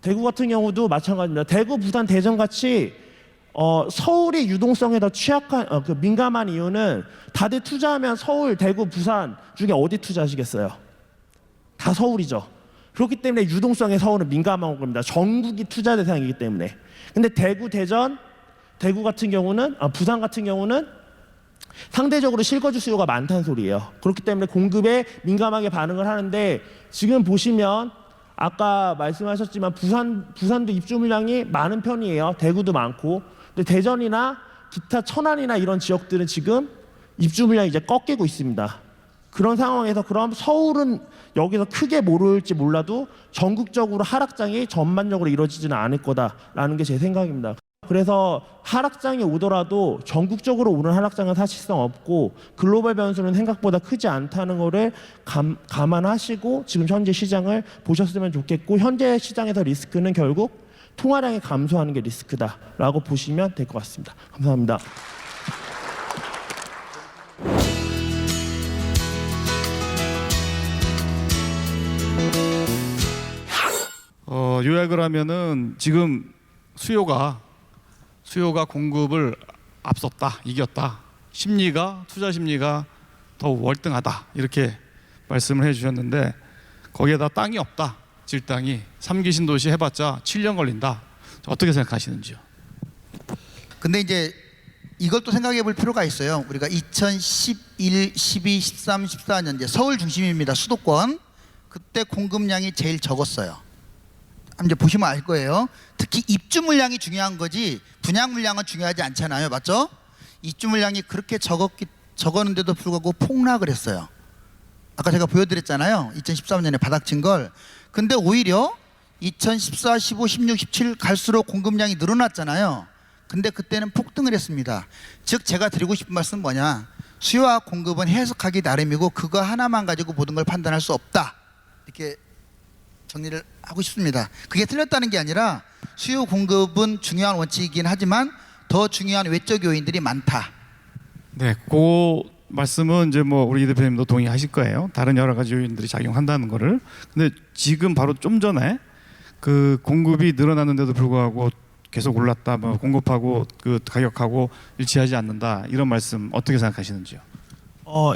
대구 같은 경우도 마찬가지입니다. 대구, 부산, 대전 같이 서울이 유동성에 더 취약한 민감한 이유는 다들 투자하면 서울, 대구, 부산 중에 어디 투자하시겠어요? 다 서울이죠. 그렇기 때문에 유동성에 서울은 민감한 겁니다. 전국이 투자 대상이기 때문에. 근데 대구, 대전, 대구 같은 경우는 부산 같은 경우는 상대적으로 실거주 수요가 많다는 소리예요. 그렇기 때문에 공급에 민감하게 반응을 하는데 지금 보시면 아까 말씀하셨지만 부산도 입주 물량이 많은 편이에요. 대구도 많고. 근데 대전이나 기타 천안이나 이런 지역들은 지금 입주 물량이 이제 꺾이고 있습니다. 그런 상황에서 그럼 서울은 여기서 크게 모를지 몰라도 전국적으로 하락장이 전반적으로 이루어지지는 않을 거다라는 게 제 생각입니다. 그래서 하락장이 오더라도 전국적으로 오는 하락장은 사실상 없고 글로벌 변수는 생각보다 크지 않다는 거를 감안하시고 지금 현재 시장을 보셨으면 좋겠고 현재 시장에서 리스크는 결국 통화량이 감소하는 게 리스크다라고 보시면 될 것 같습니다. 감사합니다. 요약을 하면은 지금 수요가 공급을 앞섰다, 이겼다. 투자 심리가 더 월등하다. 이렇게 말씀을 해주셨는데 거기에다 땅이 없다. 질땅이 3기 신도시 해봤자 7년 걸린다. 어떻게 생각하시는지요? 근데 이제 이걸 또 생각해 볼 필요가 있어요. 우리가 2011, 12, 13, 14년 이제 서울 중심입니다. 수도권. 그때 공급량이 제일 적었어요. 이제 보시면 알 거예요. 특히 입주 물량이 중요한 거지 분양 물량은 중요하지 않잖아요. 맞죠? 입주 물량이 그렇게 적었는데도 불구하고 폭락을 했어요. 아까 제가 보여드렸잖아요. 2013년에 바닥친 걸. 근데 오히려 2014, 15, 16, 17 갈수록 공급량이 늘어났잖아요. 근데 그때는 폭등을 했습니다. 즉 제가 드리고 싶은 말씀은 뭐냐, 수요와 공급은 해석하기 나름이고 그거 하나만 가지고 모든 걸 판단할 수 없다. 이렇게 정리를 하고 싶습니다. 그게 틀렸다는 게 아니라 수요 공급은 중요한 원칙이긴 하지만 더 중요한 외적 요인들이 많다. 네, 그 말씀은 이제 뭐 우리 이 대표님도 동의하실 거예요. 다른 여러 가지 요인들이 작용한다는 거를. 근데 지금 바로 좀 전에 그 공급이 늘어났는데도 불구하고 계속 올랐다, 뭐 공급하고 그 가격하고 일치하지 않는다, 이런 말씀 어떻게 생각하시는지요?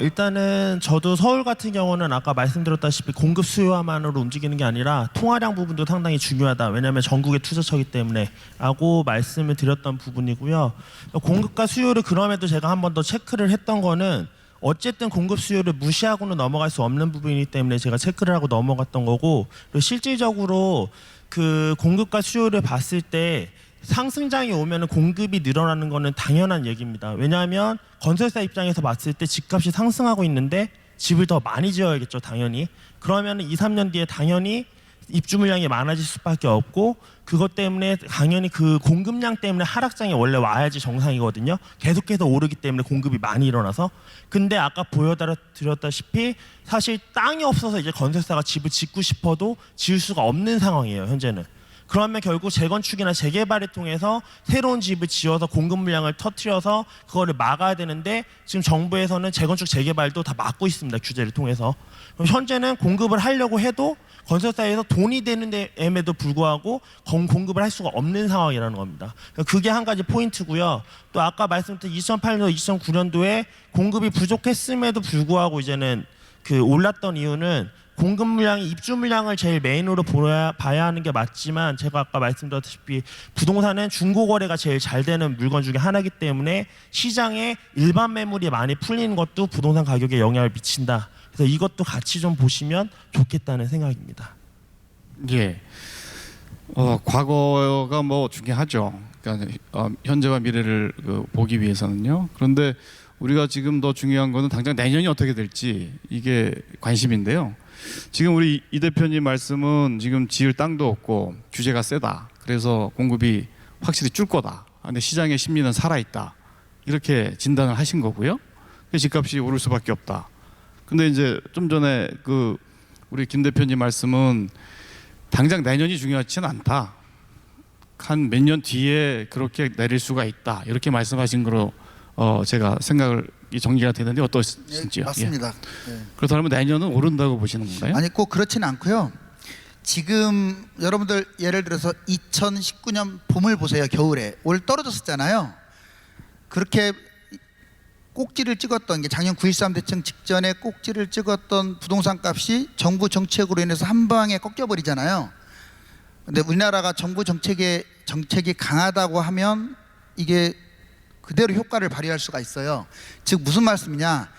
일단은 저도 서울 같은 경우는 아까 말씀드렸다시피 공급 수요화만으로 움직이는 게 아니라 통화량 부분도 상당히 중요하다. 왜냐하면 전국의 투자처이기 때문에 라고 말씀을 드렸던 부분이고요. 공급과 수요를 그럼에도 제가 한 번 더 체크를 했던 거는 어쨌든 공급 수요를 무시하고는 넘어갈 수 없는 부분이기 때문에 제가 체크를 하고 넘어갔던 거고, 그리고 실질적으로 그 공급과 수요를 봤을 때 상승장이 오면 공급이 늘어나는 거는 당연한 얘기입니다. 왜냐하면 건설사 입장에서 봤을 때 집값이 상승하고 있는데 집을 더 많이 지어야겠죠, 당연히. 그러면 2, 3년 뒤에 당연히 입주 물량이 많아질 수밖에 없고, 그것 때문에 당연히 그 공급량 때문에 하락장이 원래 와야지 정상이거든요. 계속해서 오르기 때문에 공급이 많이 일어나서. 근데 아까 보여드렸다시피 사실 땅이 없어서 이제 건설사가 집을 짓고 싶어도 지을 수가 없는 상황이에요, 현재는. 그러면 결국 재건축이나 재개발을 통해서 새로운 집을 지어서 공급 물량을 터뜨려서 그거를 막아야 되는데 지금 정부에서는 재건축 재개발도 다 막고 있습니다. 규제를 통해서. 그럼 현재는 공급을 하려고 해도 건설사에서 돈이 되는 데에도 불구하고 공급을 할 수가 없는 상황이라는 겁니다. 그게 한 가지 포인트고요. 또 아까 말씀드린 2008년, 2009년도에 공급이 부족했음에도 불구하고 이제는 그 올랐던 이유는 공급 물량이 입주 물량을 제일 메인으로 봐야 하는 게 맞지만 제가 아까 말씀드렸다시피 부동산은 중고 거래가 제일 잘 되는 물건 중에 하나이기 때문에 시장에 일반 매물이 많이 풀리는 것도 부동산 가격에 영향을 미친다. 그래서 이것도 같이 좀 보시면 좋겠다는 생각입니다. 예. 과거가 뭐 중요하죠. 그러니까 현재와 미래를 보기 위해서는요. 그런데 우리가 지금 더 중요한 거는 당장 내년이 어떻게 될지 이게 관심인데요. 지금 우리 이 대표님 말씀은 지금 지을 땅도 없고 규제가 세다. 그래서 공급이 확실히 줄 거다. 근데 시장의 심리는 살아있다. 이렇게 진단을 하신 거고요. 집값이 오를 수밖에 없다. 근데 이제 좀 전에 우리 김 대표님 말씀은 당장 내년이 중요하지는 않다. 한 몇 년 뒤에 그렇게 내릴 수가 있다. 이렇게 말씀하신 거로 제가 생각을 정리가 되는데 어떠신지요? 예, 맞습니다. 예. 그렇다면 내년은 오른다고 보시는 건가요? 아니 꼭 그렇지는 않고요. 지금 여러분들 예를 들어서 2019년 봄을 보세요. 겨울에 올 떨어졌었잖아요. 그렇게 꼭지를 찍었던 게 작년 9.13 대책 직전에 꼭지를 찍었던 부동산 값이 정부 정책으로 인해서 한 방에 꺾여버리잖아요. 근데 우리나라가 정부 정책이 강하다고 하면 이게 그대로 효과를 발휘할 수가 있어요. 즉 무슨 말씀이냐,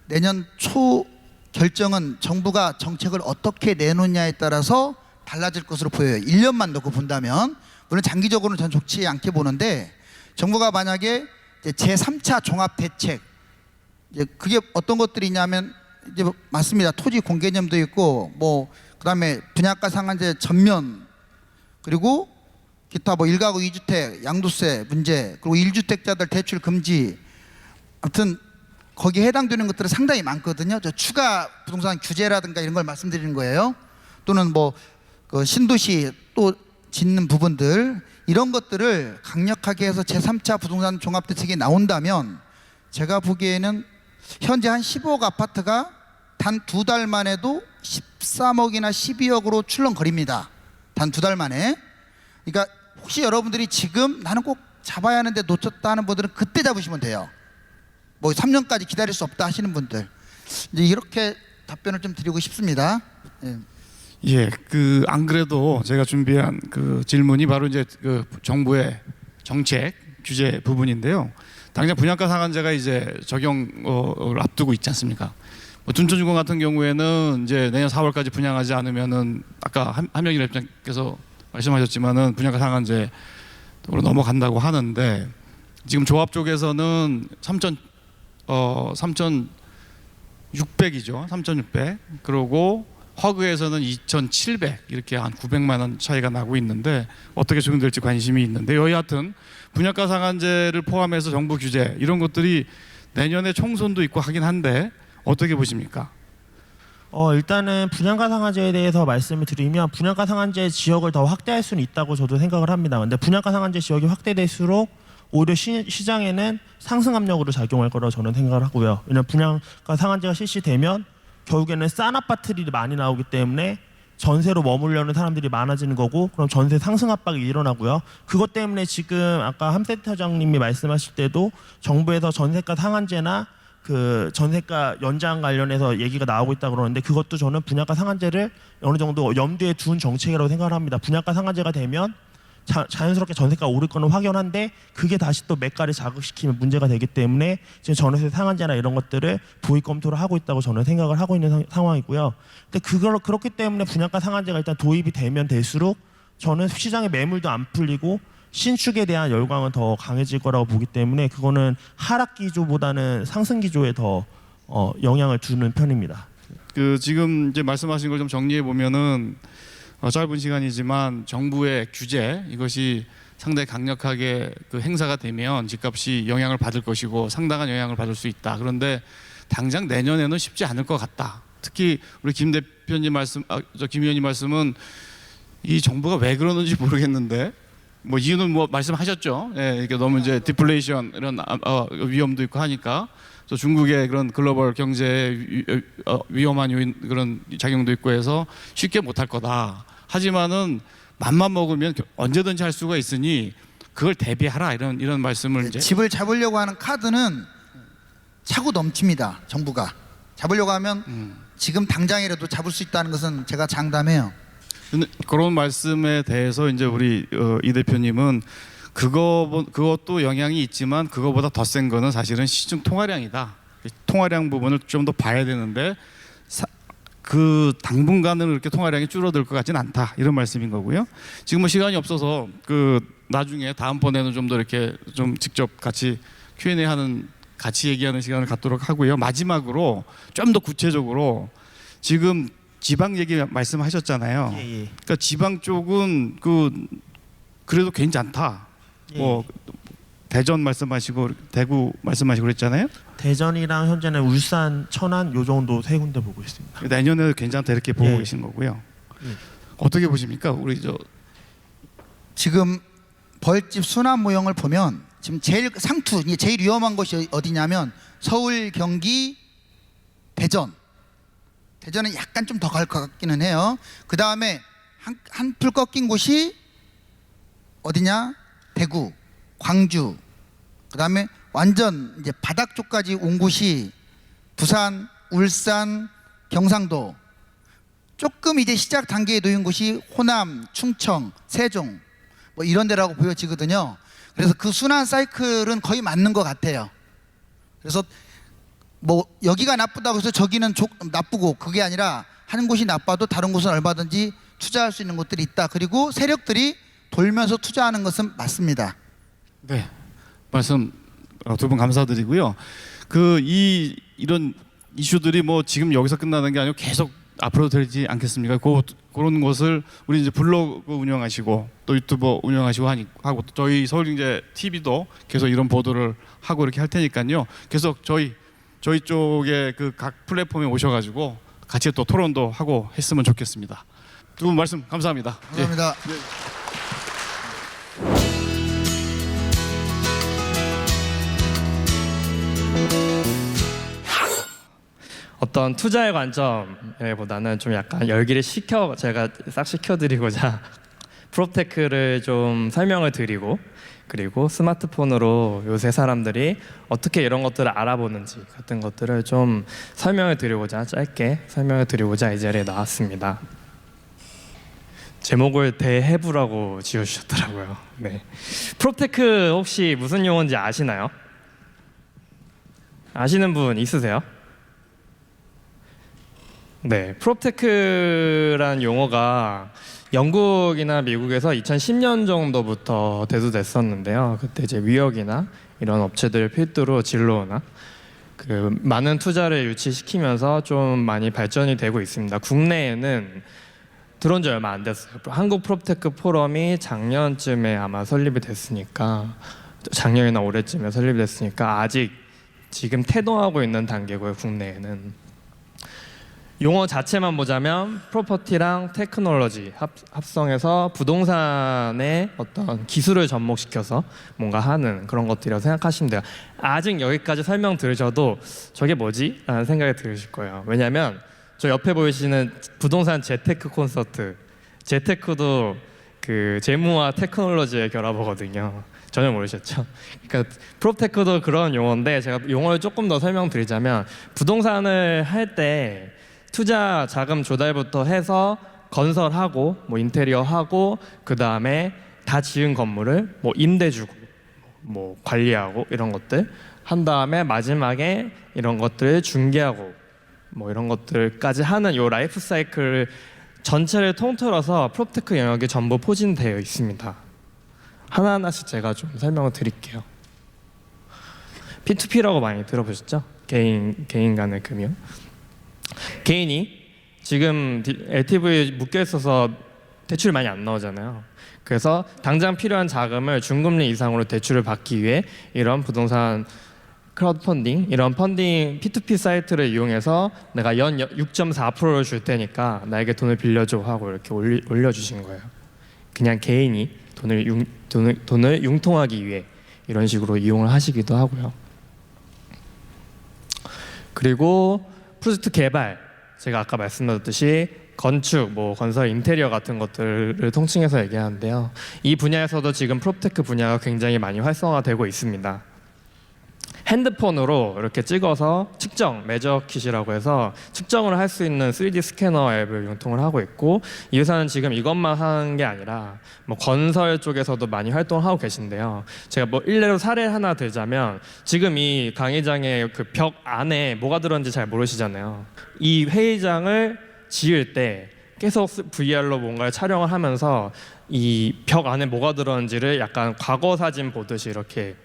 내년 초 결정은 정부가 정책을 어떻게 내놓냐에 따라서 달라질 것으로 보여요. 1년만 놓고 본다면. 물론 장기적으로는 전 좋지 않게 보는데, 정부가 만약에 이제 제3차 종합대책, 이제 그게 어떤 것들이 있냐면 이제 맞습니다. 토지 공개념도 있고 뭐 그다음에 분양가 상한제 전면, 그리고 기타 뭐 1가구 2주택 양도세 문제, 그리고 1주택자들 대출 금지, 아무튼 거기에 해당되는 것들은 상당히 많거든요. 저 추가 부동산 규제라든가 이런 걸 말씀드리는 거예요. 또는 뭐 그 신도시 또 짓는 부분들, 이런 것들을 강력하게 해서 제3차 부동산 종합대책이 나온다면 제가 보기에는 현재 한 15억 아파트가 단 2달 만에도 13억이나 12억으로 출렁거립니다. 단 2달 만에. 그러니까 혹시 여러분들이 지금 나는 꼭 잡아야 하는데 놓쳤다 하는 분들은 그때 잡으시면 돼요. 뭐 3년까지 기다릴 수 없다 하시는 분들, 이제 이렇게 답변을 좀 드리고 싶습니다. 예. 예, 안 그래도 제가 준비한 질문이 바로 이제 정부의 정책 규제 부분인데요. 당장 분양가 상한제가 이제 적용을 앞두고 있지 않습니까? 뭐 둔촌중공 같은 경우에는 이제 내년 4월까지 분양하지 않으면은 아까 한명희 대표님께서 말씀하셨지만은 분양가 상한제로 넘어간다고 하는데, 지금 조합 쪽에서는 3,600이죠. 3,600. 그리고 허그에서는 2,700, 이렇게 한 900만 원 차이가 나고 있는데 어떻게 적용될지 관심이 있는데, 여하튼 분양가 상한제를 포함해서 정부 규제 이런 것들이 내년에 총선도 있고 하긴 한데 어떻게 보십니까? 일단은 분양가 상한제에 대해서 말씀을 드리면, 분양가 상한제 지역을 더 확대할 수는 있다고 저도 생각을 합니다. 근데 분양가 상한제 지역이 확대될수록 오히려 시장에는 상승 압력으로 작용할 거라고 저는 생각을 하고요. 왜냐하면 분양가 상한제가 실시되면 결국에는 싼 아파트들이 많이 나오기 때문에 전세로 머물려는 사람들이 많아지는 거고, 그럼 전세 상승 압박이 일어나고요. 그것 때문에 지금 아까 함 센터장님이 말씀하실 때도 정부에서 전세가 상한제나 그 전세가 연장 관련해서 얘기가 나오고 있다고 그러는데, 그것도 저는 분양가 상한제를 어느 정도 염두에 둔 정책이라고 생각을 합니다. 분양가 상한제가 되면 자연스럽게 전세가 오를 거는 확연한데, 그게 다시 또 매가를 자극시키면 문제가 되기 때문에 지금 전세 상한제나 이런 것들을 도입 검토를 하고 있다고 저는 생각을 하고 있는 상황이고요. 근데 그렇기 때문에 분양가 상한제가 일단 도입이 되면 될수록 저는 시장의 매물도 안 풀리고 신축에 대한 열광은 더 강해질 거라고 보기 때문에, 그거는 하락 기조보다는 상승 기조에 더 영향을 주는 편입니다. 지금 이제 말씀하신 걸 좀 정리해 보면은, 짧은 시간이지만 정부의 규제 이것이 상당히 강력하게 행사가 되면 집값이 영향을 받을 것이고 상당한 영향을 받을 수 있다. 그런데 당장 내년에는 쉽지 않을 것 같다. 특히 우리 김 대표님 말씀, 김 의원님 말씀은 이 정부가 왜 그러는지 모르겠는데 뭐 이유는 뭐 말씀하셨죠. 예, 이게 너무 이제 디플레이션 이런 위험도 있고 하니까 또 중국의 그런 글로벌 경제에 위험한 요인 그런 작용도 있고 해서 쉽게 못할 거다. 하지만은 맘만 먹으면 언제든지 할 수가 있으니 그걸 대비하라 이런 말씀을 이제 집을 잡으려고 하는 카드는 차고 넘칩니다. 정부가 잡으려고 하면 지금 당장이라도 잡을 수 있다는 것은 제가 장담해요. 근데 그런 말씀에 대해서 이제 우리 이 대표님은 그것도 영향이 있지만 그거보다 더 센 거는 사실은 시중 통화량이다. 통화량 부분을 좀 더 봐야 되는데 그 당분간은 그렇게 통화량이 줄어들 것 같지는 않다 이런 말씀인 거고요. 지금 뭐 시간이 없어서 그 나중에 다음번에는 좀 더 이렇게 좀 직접 같이 Q&A 하는 같이 얘기하는 시간을 갖도록 하고요. 마지막으로 좀 더 구체적으로 지금 지방 얘기 말씀하셨잖아요. 예, 예. 그러니까 지방 쪽은 그래도 괜찮다. 예. 뭐 대전 말씀하시고 대구 말씀하시고 그랬잖아요. 대전이랑 현재는 울산, 천안 요 정도 세 군데 보고 있습니다. 내년에도 괜찮다 이렇게 보고 예. 계신 거고요. 예. 어떻게 보십니까? 우리 지금 벌집 순환 모형을 보면 지금 제일 상투, 이게 제일 위험한 곳이 어디냐면 서울, 경기, 대전. 대전은 약간 좀 더 갈 것 같기는 해요. 그 다음에 한풀 꺾인 곳이 어디냐? 대구, 광주. 그 다음에 완전 이제 바닥 쪽까지 온 곳이 부산, 울산, 경상도. 조금 이제 시작 단계에 놓인 곳이 호남, 충청, 세종 뭐 이런 데라고 보여지거든요. 그래서 그 순환 사이클은 거의 맞는 것 같아요. 그래서 뭐 여기가 나쁘다고 해서 저기는 나쁘고 그게 아니라 한 곳이 나빠도 다른 곳은 얼마든지 투자할 수 있는 곳들이 있다. 그리고 세력들이 돌면서 투자하는 것은 맞습니다. 네 말씀 두 분 감사드리고요. 이런 이슈들이 뭐 지금 여기서 끝나는 게 아니고 계속 앞으로 되지 않겠습니까? 그런 것을 우리 이제 블로그 운영하시고 또 유튜버 운영하시고 하고 또 저희 서울경제 TV도 계속 이런 보도를 하고 이렇게 할 테니까요. 계속 저희 쪽에 그 각 플랫폼에 오셔가지고 같이 또 토론도 하고 했으면 좋겠습니다. 두 분 말씀 감사합니다. 감사합니다. 어떤 투자의 관점보다는 좀 약간 열기를 제가 싹 식혀드리고자 프롭테크를 좀 설명을 드리고, 그리고 스마트폰으로 요새 사람들이 어떻게 이런 것들을 알아보는지 같은 것들을 좀 설명을 드리고자, 짧게 설명을 드리고자 이 자리에 나왔습니다. 제목을 대해부라고 지어주셨더라고요. 네. 프롭테크 혹시 무슨 용어인지 아시나요? 아시는 분 있으세요? 네, 프롭테크라는 용어가 영국이나 미국에서 2010년 정도부터 대두됐었는데요. 그때 이제 위역이나 이런 업체들 필두로 진로나 그 많은 투자를 유치시키면서 좀 많이 발전이 되고 있습니다. 국내에는 들어온 지 얼마 안 됐어요. 한국 프롭테크 포럼이 작년쯤에 아마 설립이 됐으니까, 작년이나 올해쯤에 설립이 됐으니까 아직 지금 태동하고 있는 단계고요. 국내에는 용어 자체만 보자면 프로퍼티랑 테크놀로지 합성해서 부동산의 어떤 기술을 접목시켜서 뭔가 하는 그런 것들이라고 생각하시면 돼요. 아직 여기까지 설명 들으셔도 저게 뭐지? 라는 생각이 들으실 거예요. 왜냐하면 저 옆에 보이시는 부동산 재테크 콘서트, 재테크도 그 재무와 테크놀로지의 결합어거든요. 전혀 모르셨죠? 그러니까 프롭테크도 그런 용어인데, 제가 용어를 조금 더 설명드리자면 부동산을 할 때 투자 자금 조달부터 해서 건설하고 뭐 인테리어 하고, 그 다음에 다 지은 건물을 뭐 임대 주고 뭐 관리하고 이런 것들 한 다음에 마지막에 이런 것들을 중개하고 뭐 이런 것들까지 하는 요 라이프 사이클 전체를 통틀어서 프롭테크 영역이 전부 포진되어 있습니다. 하나하나씩 제가 좀 설명을 드릴게요. P2P라고 많이 들어보셨죠? 개인 간의 금융. 개인이 지금 LTV에 묶여 있어서 대출이 많이 안 나오잖아요. 그래서 당장 필요한 자금을 중금리 이상으로 대출을 받기 위해 이런 부동산 크라우드 펀딩 이런 펀딩 P2P 사이트를 이용해서 내가 연 6.4%를 줄 테니까 나에게 돈을 빌려줘 하고 이렇게 올려주신 거예요. 그냥 개인이 돈을 융통하기 위해 이런 식으로 이용을 하시기도 하고요. 그리고 프로젝트 개발, 제가 아까 말씀드렸듯이 건축, 뭐 건설 인테리어 같은 것들을 통칭해서 얘기하는데요. 이 분야에서도 지금 프롭테크 분야가 굉장히 많이 활성화되고 있습니다. 핸드폰으로 이렇게 찍어서 측정, 매저 킷이라고 해서 측정을 할 수 있는 3D 스캐너 앱을 융통을 하고 있고, 이 회사는 지금 이것만 하는 게 아니라 뭐 건설 쪽에서도 많이 활동을 하고 계신데요. 제가 뭐 일례로 사례 하나 들자면, 지금 이 강의장의 그 벽 안에 뭐가 들었는지 잘 모르시잖아요. 이 회의장을 지을 때 계속 VR로 뭔가를 촬영을 하면서 이 벽 안에 뭐가 들었는지를 약간 과거 사진 보듯이 이렇게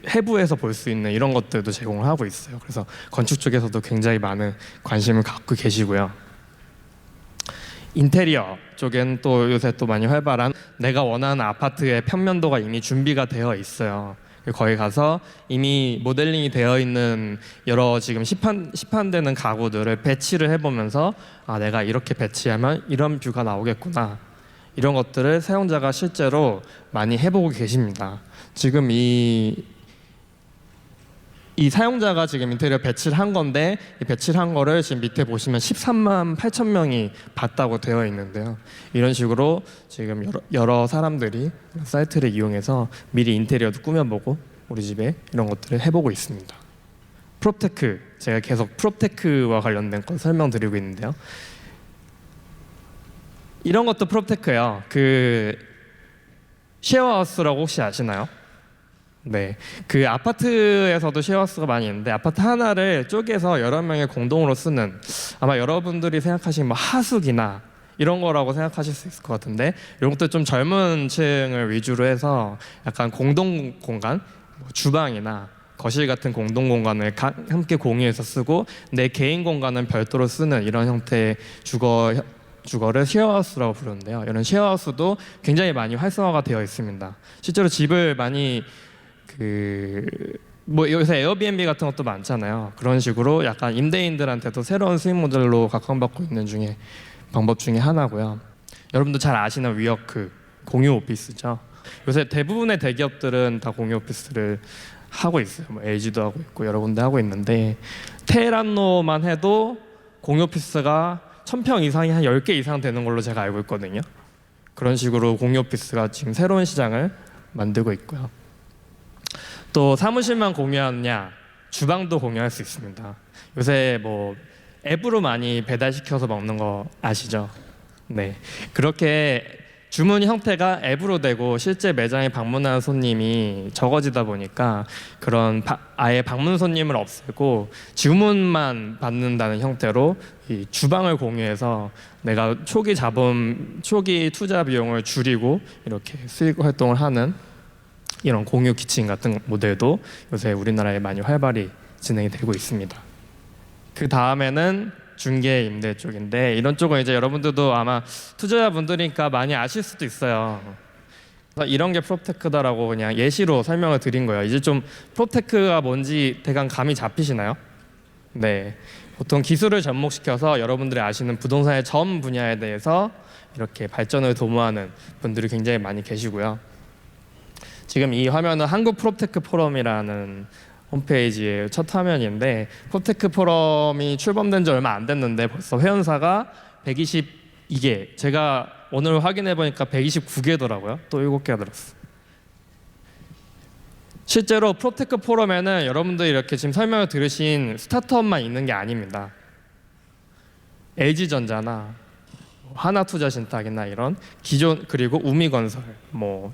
해부해서 볼 수 있는 이런 것들도 제공을 하고 있어요. 그래서 건축 쪽에서도 굉장히 많은 관심을 갖고 계시고요. 인테리어 쪽엔 또 요새 또 많이 활발한, 내가 원하는 아파트의 평면도가 이미 준비가 되어 있어요. 거기 가서 이미 모델링이 되어 있는 여러 지금 시판되는 가구들을 배치를 해보면서, 아, 내가 이렇게 배치하면 이런 뷰가 나오겠구나, 이런 것들을 사용자가 실제로 많이 해보고 계십니다. 지금 이 사용자가 지금 인테리어 배치를 한 건데, 이 배치를 한 거를 지금 밑에 보시면 13만 8천 명이 봤다고 되어 있는데요. 이런 식으로 지금 여러 사람들이 사이트를 이용해서 미리 인테리어도 꾸며보고 우리 집에 이런 것들을 해보고 있습니다. 프롭테크, 제가 계속 프롭테크와 관련된 거 설명드리고 있는데요. 이런 것도 프롭테크예요. 그 쉐어하우스라고 혹시 아시나요? 네, 그 아파트에서도 쉐어하우스가 많이 있는데, 아파트 하나를 쪼개서 여러 명이 공동으로 쓰는, 아마 여러분들이 생각하시는 뭐 하숙이나 이런 거라고 생각하실 수 있을 것 같은데, 이런 것도 좀 젊은 층을 위주로 해서 약간 공동 공간, 뭐 주방이나 거실 같은 공동 공간을 함께 공유해서 쓰고 내 개인 공간은 별도로 쓰는 이런 형태의 주거를 쉐어하우스라고 부르는데요. 이런 쉐어하우스도 굉장히 많이 활성화가 되어 있습니다. 실제로 집을 많이 뭐 요새 에어비앤비 같은 것도 많잖아요. 그런 식으로 약간 임대인들한테도 새로운 수익 모델로 각광받고 있는 방법 중에 하나고요. 여러분도 잘 아시는 위워크, 공유 오피스죠. 요새 대부분의 대기업들은 다 공유 오피스를 하고 있어요. 뭐 LG도 하고 있고 여러 군데 하고 있는데, 테헤란로만 해도 공유 오피스가 1000평 이상이 한 10개 이상 되는 걸로 제가 알고 있거든요. 그런 식으로 공유 오피스가 지금 새로운 시장을 만들고 있고요. 또 사무실만 공유하느냐, 주방도 공유할 수 있습니다. 요새 뭐 앱으로 많이 배달시켜서 먹는 거 아시죠? 네, 그렇게 주문 형태가 앱으로 되고 실제 매장에 방문하는 손님이 적어지다 보니까 그런 아예 방문 손님을 없애고 주문만 받는다는 형태로 이 주방을 공유해서 내가 초기 투자 비용을 줄이고 이렇게 수익 활동을 하는 이런 공유 키친 같은 모델도 요새 우리나라에 많이 활발히 진행이 되고 있습니다. 그 다음에는 중개 임대 쪽인데, 이런 쪽은 이제 여러분들도 아마 투자자분들이니까 많이 아실 수도 있어요. 이런 게 프롭테크다라고 그냥 예시로 설명을 드린 거예요. 이제 좀 프롭테크가 뭔지 대강 감이 잡히시나요? 네, 보통 기술을 접목시켜서 여러분들이 아시는 부동산의 전 분야에 대해서 이렇게 발전을 도모하는 분들이 굉장히 많이 계시고요. 지금 이 화면은 한국 프롭테크 포럼이라는 홈페이지의 첫 화면인데, 프롭테크 포럼이 출범된 지 얼마 안 됐는데 벌써 회원사가 122개, 제가 오늘 확인해 보니까 129개더라고요. 또 7개가 들었어요. 실제로 프롭테크 포럼에는 여러분들이 이렇게 지금 설명을 들으신 스타트업만 있는 게 아닙니다. LG전자나 하나투자신탁이나 이런 기존, 그리고 우미건설, 뭐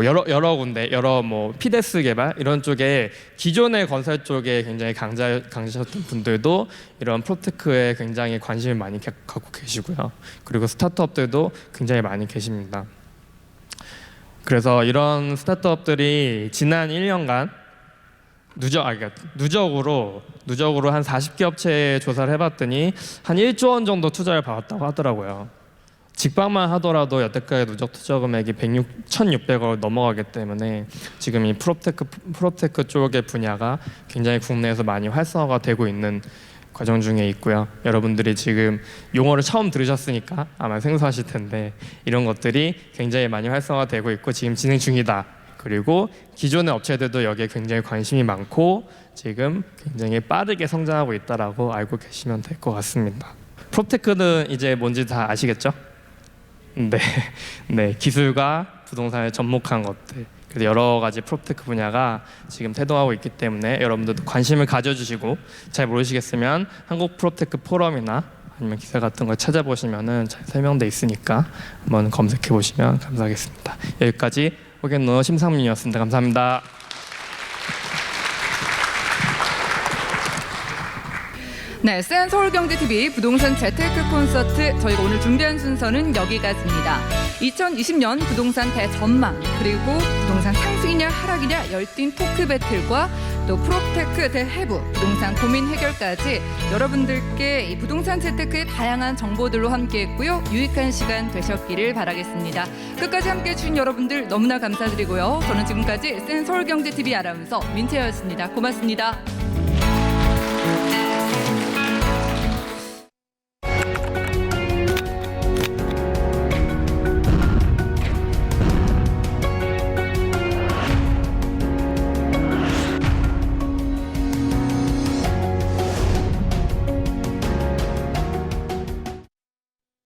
여러 군데, 뭐 피데스 개발 이런 쪽에 기존의 건설 쪽에 굉장히 강자셨던 분들도 이런 프롭테크에 굉장히 관심을 많이 갖고 계시고요. 그리고 스타트업들도 굉장히 많이 계십니다. 그래서 이런 스타트업들이 지난 1년간 누적으로 한 40개 업체에 조사를 해봤더니 한 1조 원 정도 투자를 받았다고 하더라고요. 직방만 하더라도 여태까지 누적 투자 금액이 1,600억을 넘어가기 때문에 지금 이 프롭테크 쪽의 분야가 굉장히 국내에서 많이 활성화가 되고 있는 과정 중에 있고요. 여러분들이 지금 용어를 처음 들으셨으니까 아마 생소하실 텐데 이런 것들이 굉장히 많이 활성화되고 있고 지금 진행 중이다. 그리고 기존의 업체들도 여기에 굉장히 관심이 많고 지금 굉장히 빠르게 성장하고 있다라고 알고 계시면 될 것 같습니다. 프롭테크는 이제 뭔지 다 아시겠죠? 네, 기술과 부동산에 접목한 것들. 그래서 여러 가지 프롭테크 분야가 지금 태동하고 있기 때문에 여러분들도 관심을 가져주시고 잘 모르시겠으면 한국 프롭테크 포럼이나 아니면 기사 같은 걸 찾아보시면은 잘 설명돼 있으니까 한번 검색해 보시면 감사하겠습니다. 여기까지 호갱노 심상민이었습니다. 감사합니다. 네, 센 서울경제TV 부동산 재테크 콘서트 저희가 오늘 준비한 순서는 여기까지입니다. 2020년 부동산 대전망 그리고 부동산 상승이냐 하락이냐 열띤 토크 배틀과 또 프롭테크 대해부 부동산 고민 해결까지 여러분들께 이 부동산 재테크의 다양한 정보들로 함께했고요. 유익한 시간 되셨기를 바라겠습니다. 끝까지 함께해 주신 여러분들 너무나 감사드리고요. 저는 지금까지 센 서울경제TV 아나운서 민채였습니다. 고맙습니다.